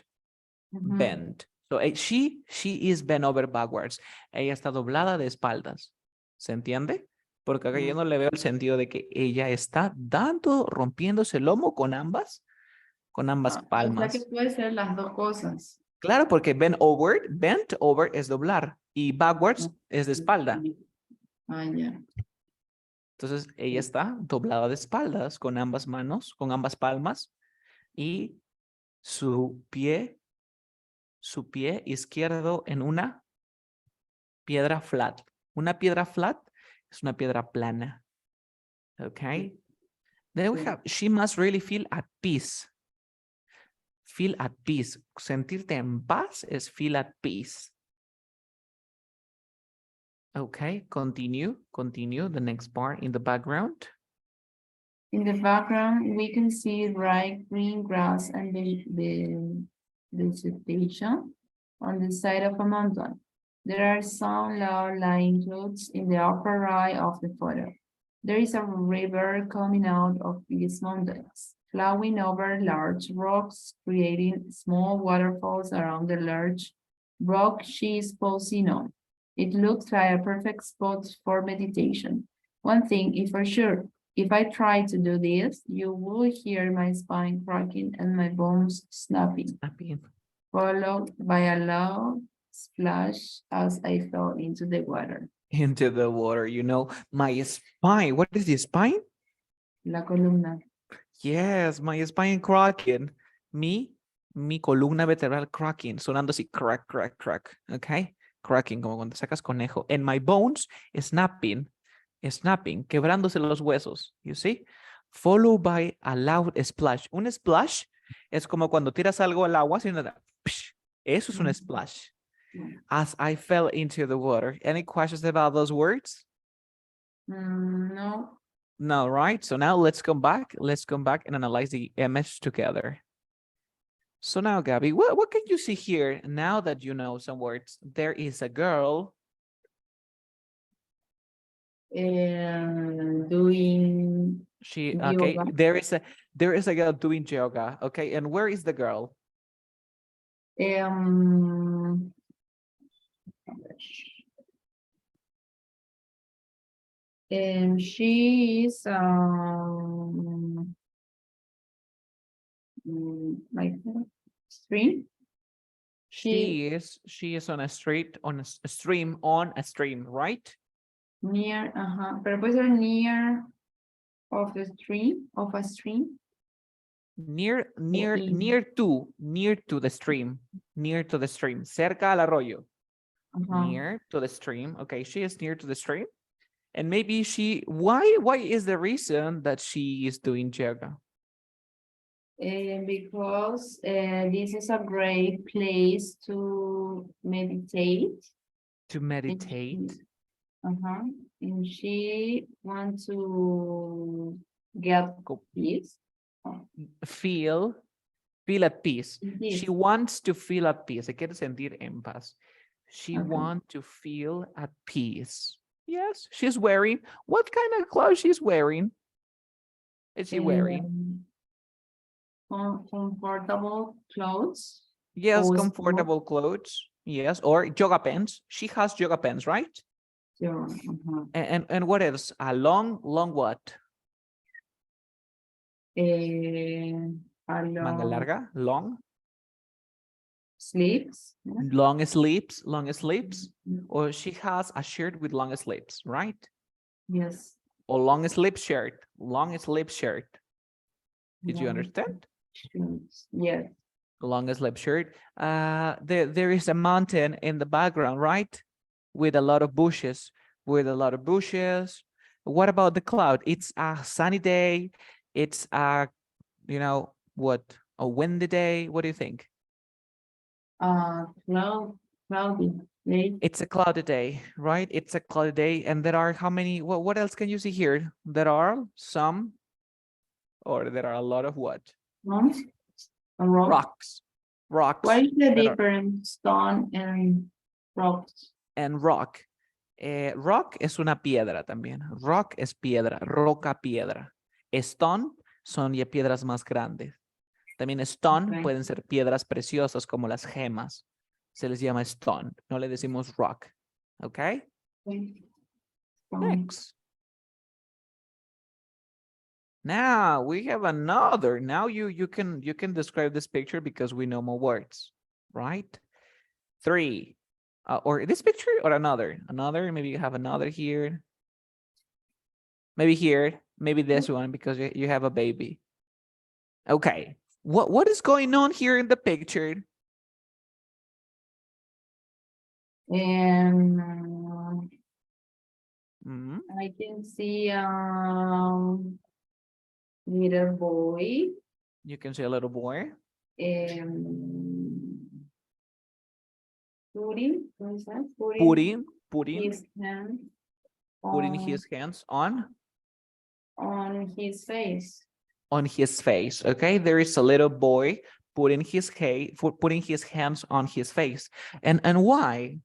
bend. So she is bent over backwards. Ella está doblada de espaldas. ¿Se entiende? Porque acá yo no le veo el sentido de que ella está dando, rompiéndose el lomo con ambas O sea palmas. que puede ser las dos cosas. Claro, porque bent over es doblar y backwards es de espalda. Ya. Entonces ella está doblada de espaldas con ambas manos, con ambas palmas y su pie izquierdo en una piedra flat. Una piedra flat es una piedra plana. Okay. Then we have, she must really feel at peace. Feel at peace. Sentirte en paz es feel at peace. Okay, continue the next part in the background. In the background, we can see bright green grass and the vegetation on the side of a mountain. There are some low-lying clouds in the upper right of the photo. There is a river coming out of these mountains, flowing over large rocks, creating small waterfalls around the large rock she is posing on. It looks like a perfect spot for meditation. One thing is for sure, if I try to do this, you will hear my spine cracking and my bones snapping, followed by a loud splash as I fell into the water. Into the water, you know, my spine. What is the spine? La columna. Yes, my spine cracking. Mi columna vertebral cracking, sonando así, crack, crack, crack. Okay, cracking, como cuando sacas conejo. And my bones snapping, quebrándose los huesos. You see? Followed by a loud splash. Un splash es como cuando tiras algo al agua, sino eso es un splash. As I fell into the water. Any questions about those words? No. No, right? So now let's come back. Let's come back and analyze the image together. So now, Gabby, what can you see here now that you know some words? There is a girl. Doing She okay. yoga. There is a girl doing yoga. Okay, and where is the girl? She is like stream. She is on a street on a stream, right? Near, pero puede ser near of a stream. Near to the stream, cerca al arroyo. Near to the stream. Okay, she is near to the stream. And maybe why is the reason that she is doing yoga? Because this is a great place to meditate. To meditate. And she wants to get peace. Feel at peace. She wants to feel at peace. Se quiere sentir en paz. She wants to feel at peace. Yes, she's wearing. What kind of clothes she's wearing? Is she wearing? Comfortable clothes. Yes, Or comfortable clothes. Yes, or yoga pants. She has yoga pants, right? sure. And what else? A long what? Manga Along larga, long, sleeves. Yeah. long sleeves. Or she has a shirt with long sleeves, right? Yes. Or long sleeve shirt, long sleeve shirt. Did you Long understand? sleeves. Yes. Long sleeve shirt. There is a mountain in the background, right? With a lot of bushes, What about the cloud? It's a sunny day. It's a, what? A windy day. What do you think? Cloudy. Day. It's a cloudy day, right? It's a cloudy day. And there are how many? What else can you see here? There are some, or there are a lot of what? Month. A rock. Rocks. What Rocks. is the That are, difference? Stone and rocks. and rock. Rock es una piedra también. Rock es piedra. Roca, piedra. Stone son ya piedras más grandes. También stone Okay. pueden ser piedras preciosas como las gemas. Se les llama stone. No le decimos rock. Okay? Okay. Next. Now we have another. Now you can describe this picture because we know more words, right? 3. Or this picture or another. Maybe you have another here. Maybe here. Maybe this one because you have a baby. Okay. What is going on here in the picture? And Mm, I can see little boy. you can see a little boy Putting, what is that? putting His hand his hands on his face. his face. Okay, there is a little boy putting his hands on his face. And why?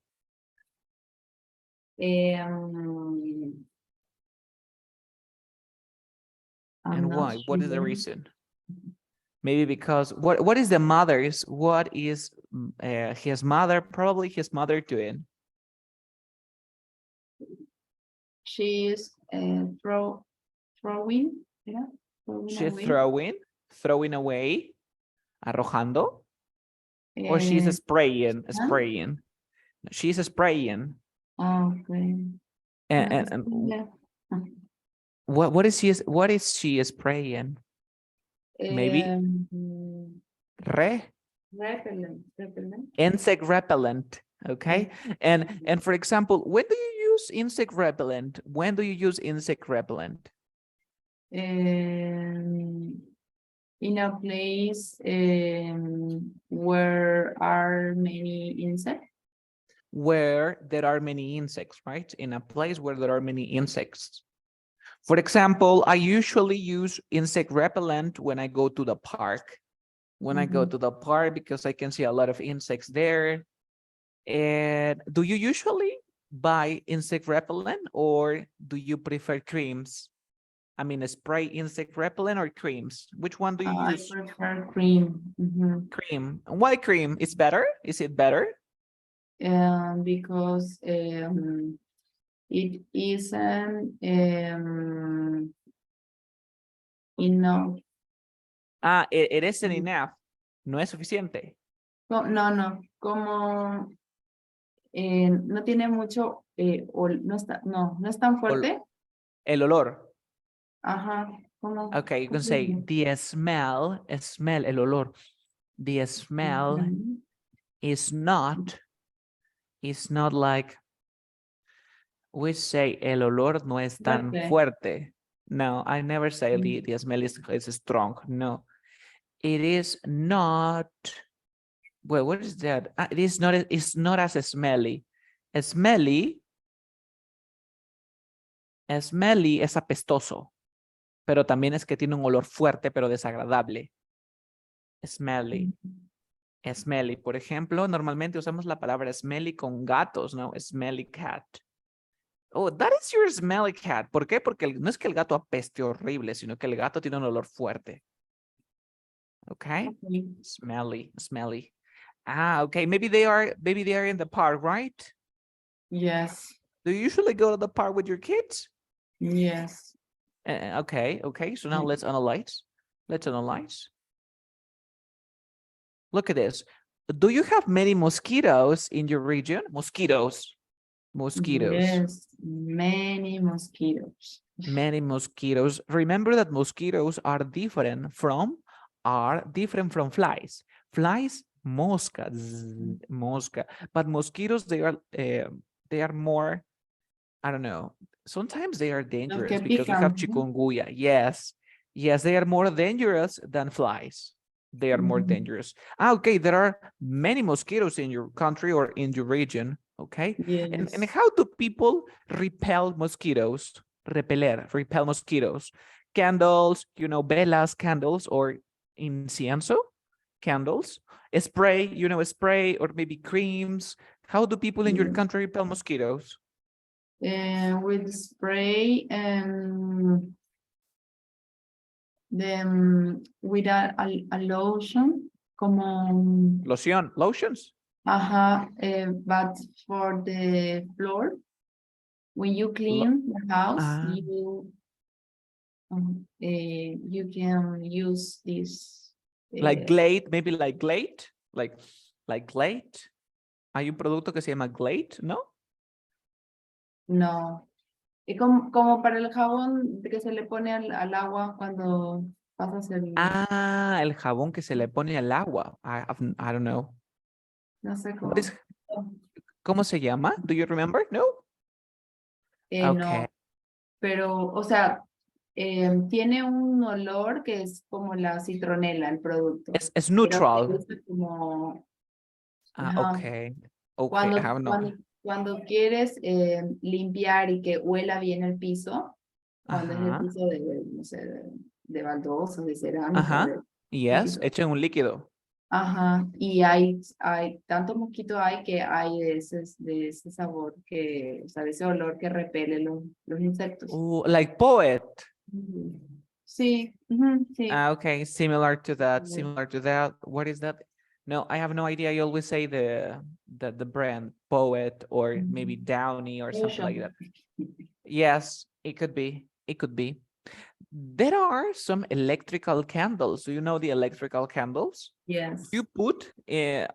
I'm And not why? What is the sure. reason? Maybe because what is his mother, probably his mother doing? She is throwing, yeah, She's away. throwing away, arrojando, or she's Uh, spraying. She's spraying. okay. And Yeah. what is she spraying? Maybe Repellent. insect repellent. Okay. And for example, when do you use insect repellent? When do you use insect repellent? In a place where are many insects. Where there are many insects, right? In a place where there are many insects. For example, I usually use insect repellent when I go to the park. When I go to the park because I can see a lot of insects there. And do you usually buy insect repellent or do you prefer creams? I mean, spray insect repellent or creams? Which one do you use? I prefer cream. Cream. Why cream? Is better? Is it better? Because it isn't enough. It isn't enough. No es suficiente. No, como no tiene mucho, no es tan fuerte. El olor. Ajá. ¿Cómo? Okay, you can say the smell, el olor. The smell is not like, we say el olor no es tan fuerte. No, I never say the smell is strong. No, it is not. Well, what is that? It's not as smelly. Smelly es apestoso, pero también es que tiene un olor fuerte pero desagradable. Smelly. Smelly, por ejemplo, normalmente usamos la palabra smelly con gatos, ¿no? Smelly cat. Oh, that is your smelly cat. ¿Por qué? Porque no es que el gato apeste horrible, sino que el gato tiene un olor fuerte. Okay. Okay. Smelly, smelly. Ah, okay. Maybe they are in the park, right? Yes. Do you usually go to the park with your kids? Yes. Okay, okay. So now let's analyze. Let's analyze. Look at this. Do you have many mosquitoes in your region? Mosquitoes. Mosquitoes. Yes. Many mosquitoes. Many mosquitoes. Remember that mosquitoes are different from flies. Flies, mosca, mosca. But mosquitoes, they are more, I don't know. Sometimes they are Los dangerous que because we have pican. chikungunya. Yes. Yes, they are more dangerous than flies. They are more Ujú. dangerous. Ah, okay, there are many mosquitoes in your country or in your region. Okay. And Yes. how do people repel mosquitoes? Repel mosquitoes. Candles, velas, candles, or incienso candles. Spray, or maybe creams. How do people in your Yes. country repel mosquitoes? With spray with a lotion, como, Lotions. but for the floor, when you Lo- clean the house, ah, you can use this. like Glade, maybe like Glade, like Glade. Hay un producto que se llama Glade, ¿no? No, es como para el jabón que se le pone al agua cuando pasas Ah, el jabón que se le pone al agua. I don't know. no sé What is, cómo. ¿Cómo se llama? Do you remember? No? Okay. No, pero, o sea, tiene un olor que es como la citronela, el producto, Es pero se neutral. usa como, Ah, ajá, okay. Okay, I cuando, have no. cuando, cuando quieres limpiar y que huela bien el piso, cuando es el Ajá. piso de, no sé, de baldosas, de cerámica, Ajá. de Yes, piso. echen un líquido. Ajá, y hay tanto mosquito hay que hay de ese sabor que, o sea, de ese olor que repele los insectos. Ooh, like poet. Ujú. Sí, ujú, sí. Ah, okay, similar to that, Ujú. similar to that. What is that? No, I have no idea. I always say the brand Poet or maybe Downy or something like that. Lotion. Yes, it could be. It could be. There are some electrical candles. Do you know the electrical candles? Yes. You put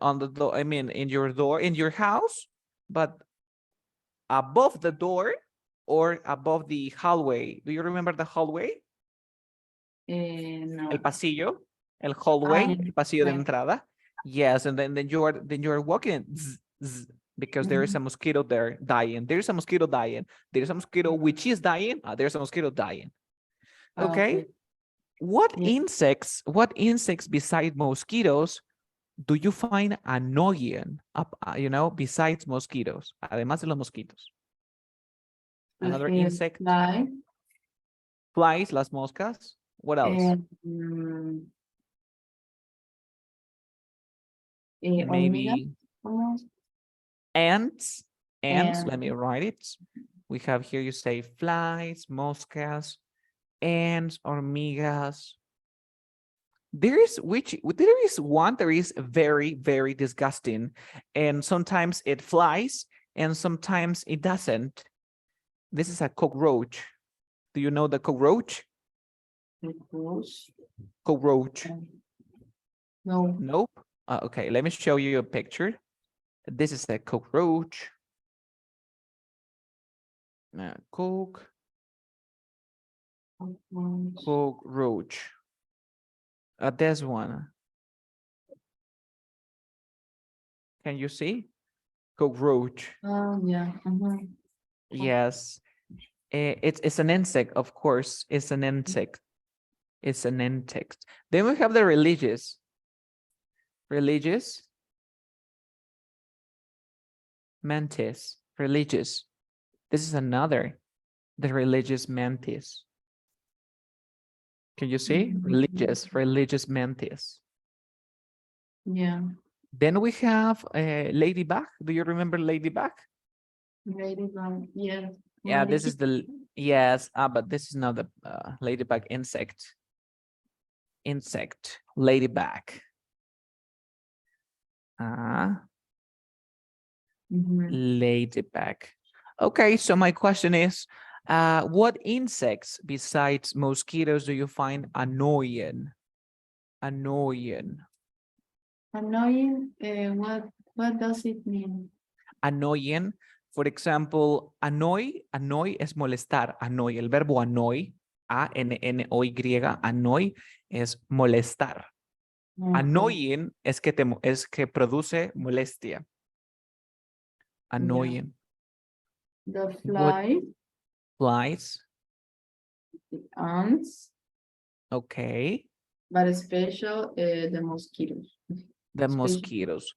on the door, I mean, in your door, in your house, but above the door or above the hallway. Do you remember the hallway? El No. pasillo, el Ah, hallway, ya. el pasillo de Ya. entrada. Yes, and then you are walking because there is Ujú. a mosquito there dying. There is a mosquito dying. There is a mosquito which is dying. There's a mosquito dying. Ah, Okay. ok. What Ya. insects beside mosquitoes do you find annoying? Besides mosquitoes, además de los mosquitos. Another insect, Fly. flies, las moscas. What else? Mm, hormigas. Maybe ¿Cómo? ants. Ants. Let me And write it. We have here, you say flies, moscas, ants, hormigas. There is one that is very, very disgusting. And sometimes it flies and sometimes it doesn't. This is a cockroach. Do you know the cockroach? Push. Cockroach. No. Nope. Okay, let me show you a picture. This is a cockroach. Cockroach. This one. Can you see? Cockroach. Oh, yeah. Yes. It's an insect, of course. It's an insect. It's an insect. Then we have the religious. Religious. Mantis. Religious. This is another. The religious mantis. Can you see? Religious mantis. Yeah. Then we have ladybug. Do you remember ladybug? Ladybug. Yes. Yeah, this Moniquita. is yes, but this is not the ladybug insect. Insect. Ladybug. Ladybug. Okay, so my question is, what insects besides mosquitoes do you find annoying? Annoying. Annoying, what does it mean? Annoying, for example, annoy es molestar, annoy, el verbo annoy, A-N-N-O-Y, annoy es molestar. Okay. Annoying es que produce molestia. Annoying. The What fly, flies? the ants, Okay. but special, the mosquitoes. The Special. mosquitoes.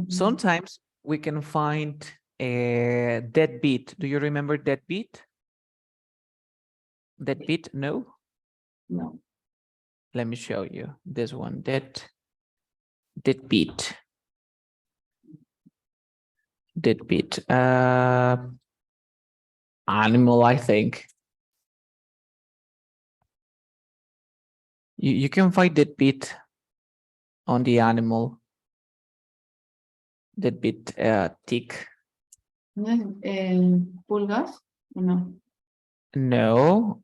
Sometimes we can find a deadbeat. Do you remember deadbeat? Deadbeat? No? No. Let me show you this one. Deadbeat. Deadbeat. Animal, I think. You can find deadbeat on the animal. Deadbeat tick. Pulgas? No. No,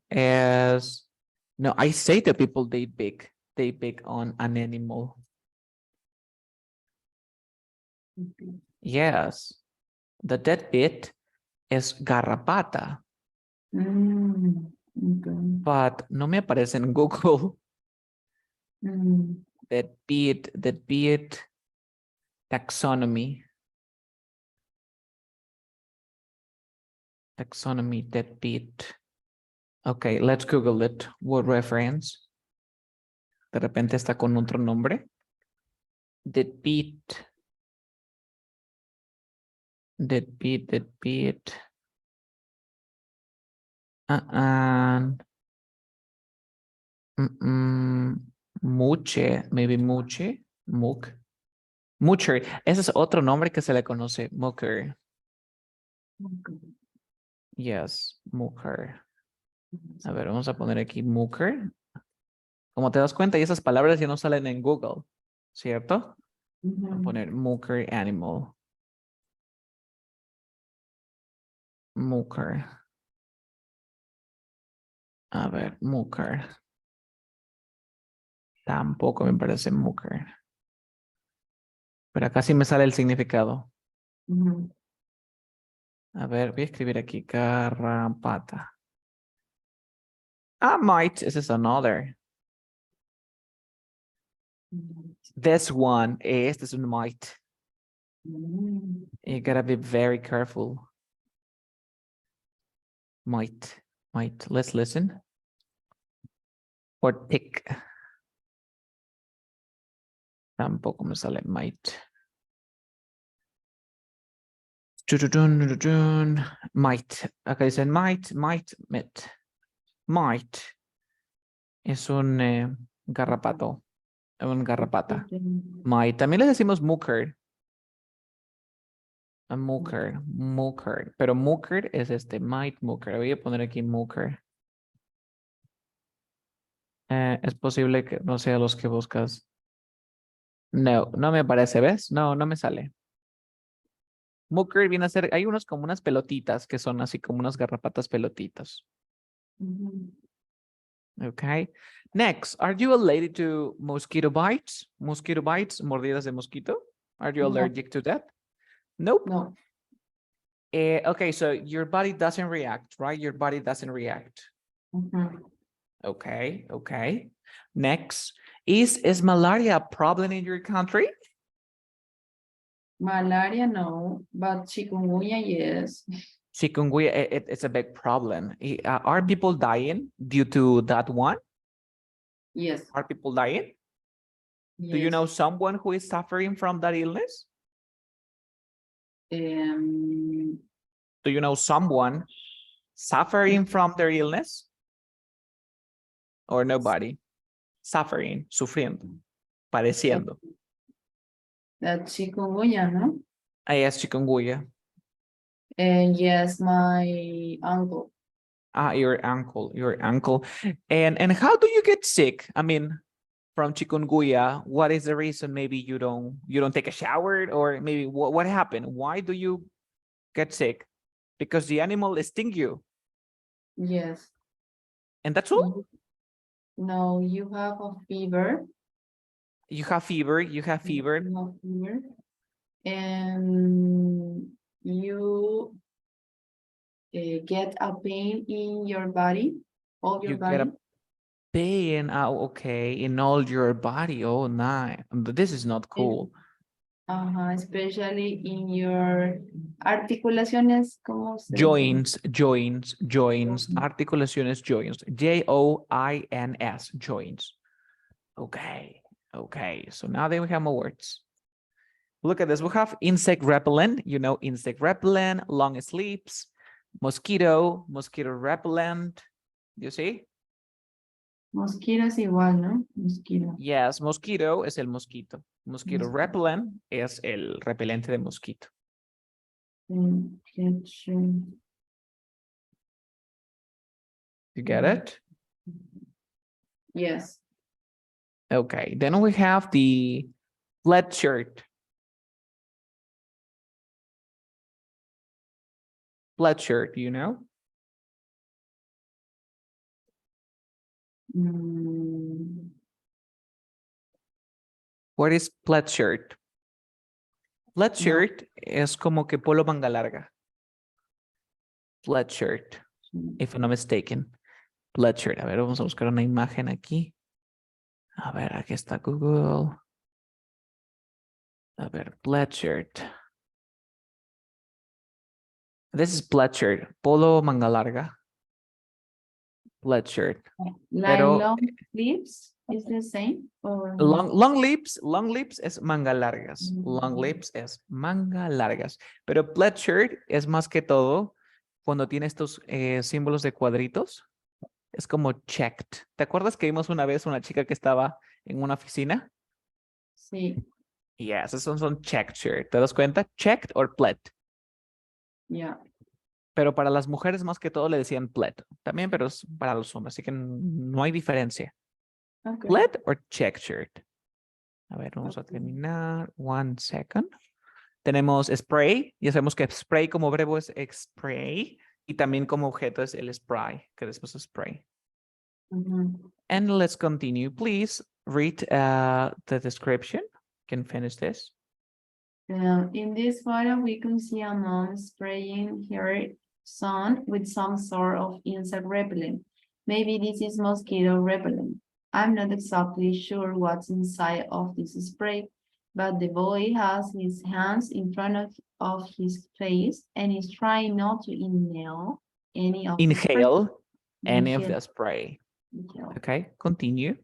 no, I say the people they pick on an animal. Okay. Yes, the deadbeat is garrapata, Okay. but no me aparece en Google. Mm. Deadbeat taxonomy. Taxonomy, deadbeat. Okay, let's Google it. Word reference. De repente está con otro nombre. Deadbeat. Deadbeat. Muche, maybe muche, mucher. Ese es otro nombre que se le conoce, mucker. Okay. Yes, mucker. A ver, vamos a poner aquí mucker. Como te das cuenta, y esas palabras ya no salen en Google, ¿cierto? Voy a poner mucker animal. Mucker. A ver, mucker. Tampoco me parece mucker. Pero acá sí me sale el significado. A ver, voy a escribir aquí garrapata. Ah, might. This is another. This one. Este es un might. You gotta be very careful. Might. Let's listen. Or tick. Tampoco me sale might. Might. Acá dicen might. Might. Es un garrapato. Un garrapata. Might. También le decimos mucker. A mucker. Pero mucker es este. Might mucker. Voy a poner aquí mucker. Es posible que no sea los que buscas. No, no me aparece, ¿ves? No, no me sale. Mucker viene a ser, hay unos como unas pelotitas que son así como unas garrapatas pelotitas. Okay. Next, are you allergic to mosquito bites? Mosquito bites, mordidas de mosquito? Are you allergic to that? Nope. No. Okay, so your body doesn't react, right? Your body doesn't react. Okay. Next, is malaria a problem in your country? Malaria, no, but chikungunya, yes. Chikungunya, it's a big problem. Are people dying due to that one? Yes. Are people dying? Yes. Do you know someone who is suffering from that illness? Do you know someone suffering from their illness? Or nobody? Suffering, sufriendo, padeciendo. That chikungunya, no? Yes, chikungunya. Yes, my uncle. Your uncle. And how do you get sick? I mean, from chikungunya, what is the reason? Maybe you don't take a shower, or maybe what happened? Why do you get sick? Because the animal sting you, Yes. and that's all. No, you have a fever. You have fever. You have fever. You have fever. And you get a pain in your body, all your You get body. a pain. Okay, in all your body. Oh, nice. This is not cool. Especially in your articulaciones, ¿cómo se dice? Joints. Articulaciones, joints. Joins, joints. Okay. So now then we have more words. Look at this. We have insect repellent. You know, insect repellent, long sleeps, mosquito repellent. You see? Mosquito es igual, ¿no? Mosquito. Yes, mosquito es el mosquito. Mosquito repellent es el repelente de mosquito. You get it? Yes. Okay, then we have the plaid shirt. Plaid shirt, you know? What is plaid shirt? Plaid shirt es como que polo manga larga. Plaid shirt, if I'm not mistaken. Plaid shirt. A ver, vamos a buscar una imagen aquí. A ver, aquí está Google. A ver, plaid shirt. This is plaid shirt. Polo manga larga. Plaid shirt. Like Pero long sleeves is the same? Or... long lips es manga largas. Long lips es manga largas. Pero plaid shirt es más que todo cuando tiene estos símbolos de cuadritos. Es como checked. ¿Te acuerdas que vimos una vez una chica que estaba en una oficina? Sí. Yes, esos son checked shirt. ¿Te das cuenta? Checked or plaid. Yeah. Pero para las mujeres más que todo le decían plaid. También, pero es para los hombres, así que no hay diferencia. Okay. Plaid or checked shirt. A ver, vamos a terminar. 1 second. Tenemos spray. Ya sabemos que spray como verbo es spray. Y también como objeto es el spray, que después es spray. And let's continue. Please read the description. You can finish this. In this photo, we can see a mom spraying her son with some sort of insect repellent. Maybe this is mosquito repellent. I'm not exactly sure what's inside of this spray, but the boy has his hands in front of his face and is trying not to inhale any of the spray. Any of the spray. Okay, continue.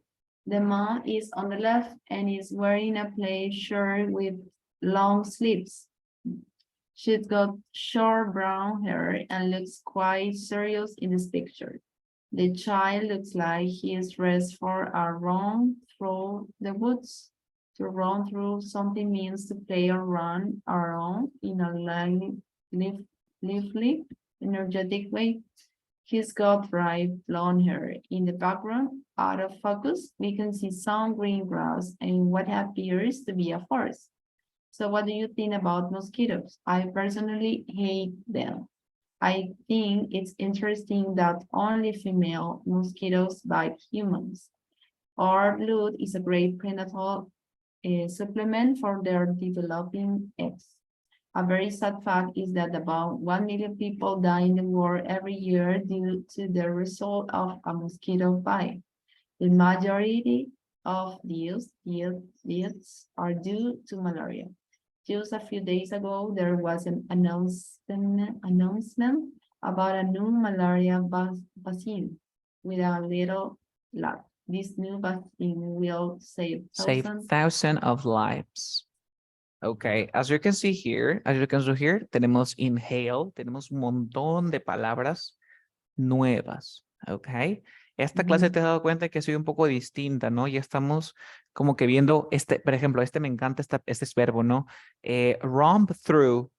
The mom is on the left and is wearing a plaid shirt with long sleeves. She's got short brown hair and looks quite serious in this picture. The child looks like he is dressed for a run through the woods. To run through something means to play or run around in a lively, energetic way. He's got bright blonde hair. In the background, out of focus, we can see some green grass and what appears to be a forest. So what do you think about mosquitoes? I personally hate them. I think it's interesting that only female mosquitoes bite humans. Our blood is a great prenatal supplement for their developing eggs. A very sad fact is that about 1 million people die in the world every year due to the result of a mosquito bite. The majority of these deaths are due to malaria. Just a few days ago, there was an announcement about a new malaria vaccine with a little luck. This new vaccine will save thousands of lives. Okay, as you can see here, tenemos inhale, tenemos un montón de palabras nuevas. Okay. Esta clase te has dado cuenta que ha sido un poco distinta, ¿no? Ya estamos como que viendo por ejemplo, me encanta este es verbo, ¿no? Romp through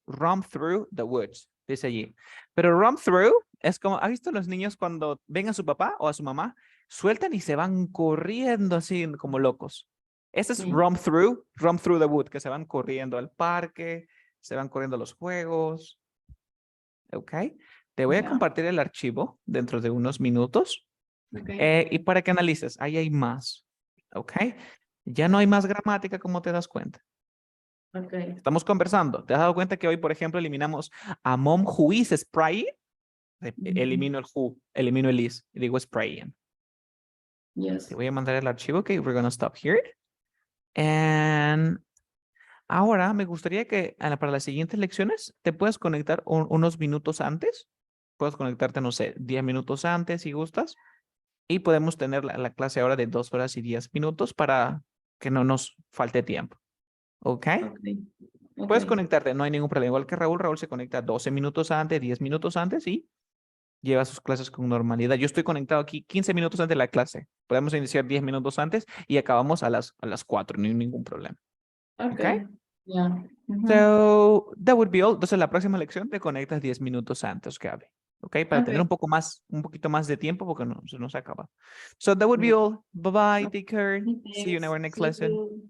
the woods, dice allí. Pero romp through es como, ¿has visto los niños cuando ven a su papá o a su mamá? sueltan y se van corriendo así como locos. Este es Sí. run through the wood, que se van corriendo al parque, se van corriendo a los juegos. ¿Ok? Te voy a Ya. compartir el archivo dentro de unos minutos Okay. y para que analices, ahí hay más. ¿Ok? Ya no hay más gramática, como te das cuenta. Okay. Estamos conversando. ¿Te has dado cuenta que hoy, por ejemplo, eliminamos a mom who is spraying? Elimino el who, elimino el is y digo spraying. Te Yes. voy a mandar el archivo, ok, we're gonna stop here. And ahora me gustaría que para las siguientes lecciones te puedas conectar unos minutos antes. Puedes conectarte, no sé, 10 minutos antes si gustas. Y podemos tener la clase ahora de 2 horas y 10 minutos para que no nos falte tiempo. ¿Ok? Okay. Puedes Okay. conectarte, no hay ningún problema. Igual que Raúl se conecta 12 minutos antes, 10 minutos antes y lleva sus clases con normalidad. Yo estoy conectado aquí 15 minutos antes de la clase. Podemos iniciar 10 minutos antes y acabamos a las 4, no hay ningún problema. ¿Ok? Okay. Yeah. So, that would be all. Entonces, la próxima lección te conectas 10 minutos antes, Gaby. ¿Ok? Para tener Okay. un poquito más de tiempo porque no, se nos acaba. So, that would be Yeah. all. Bye bye. Okay. Take care. See you in Thanks. our next See lesson. you.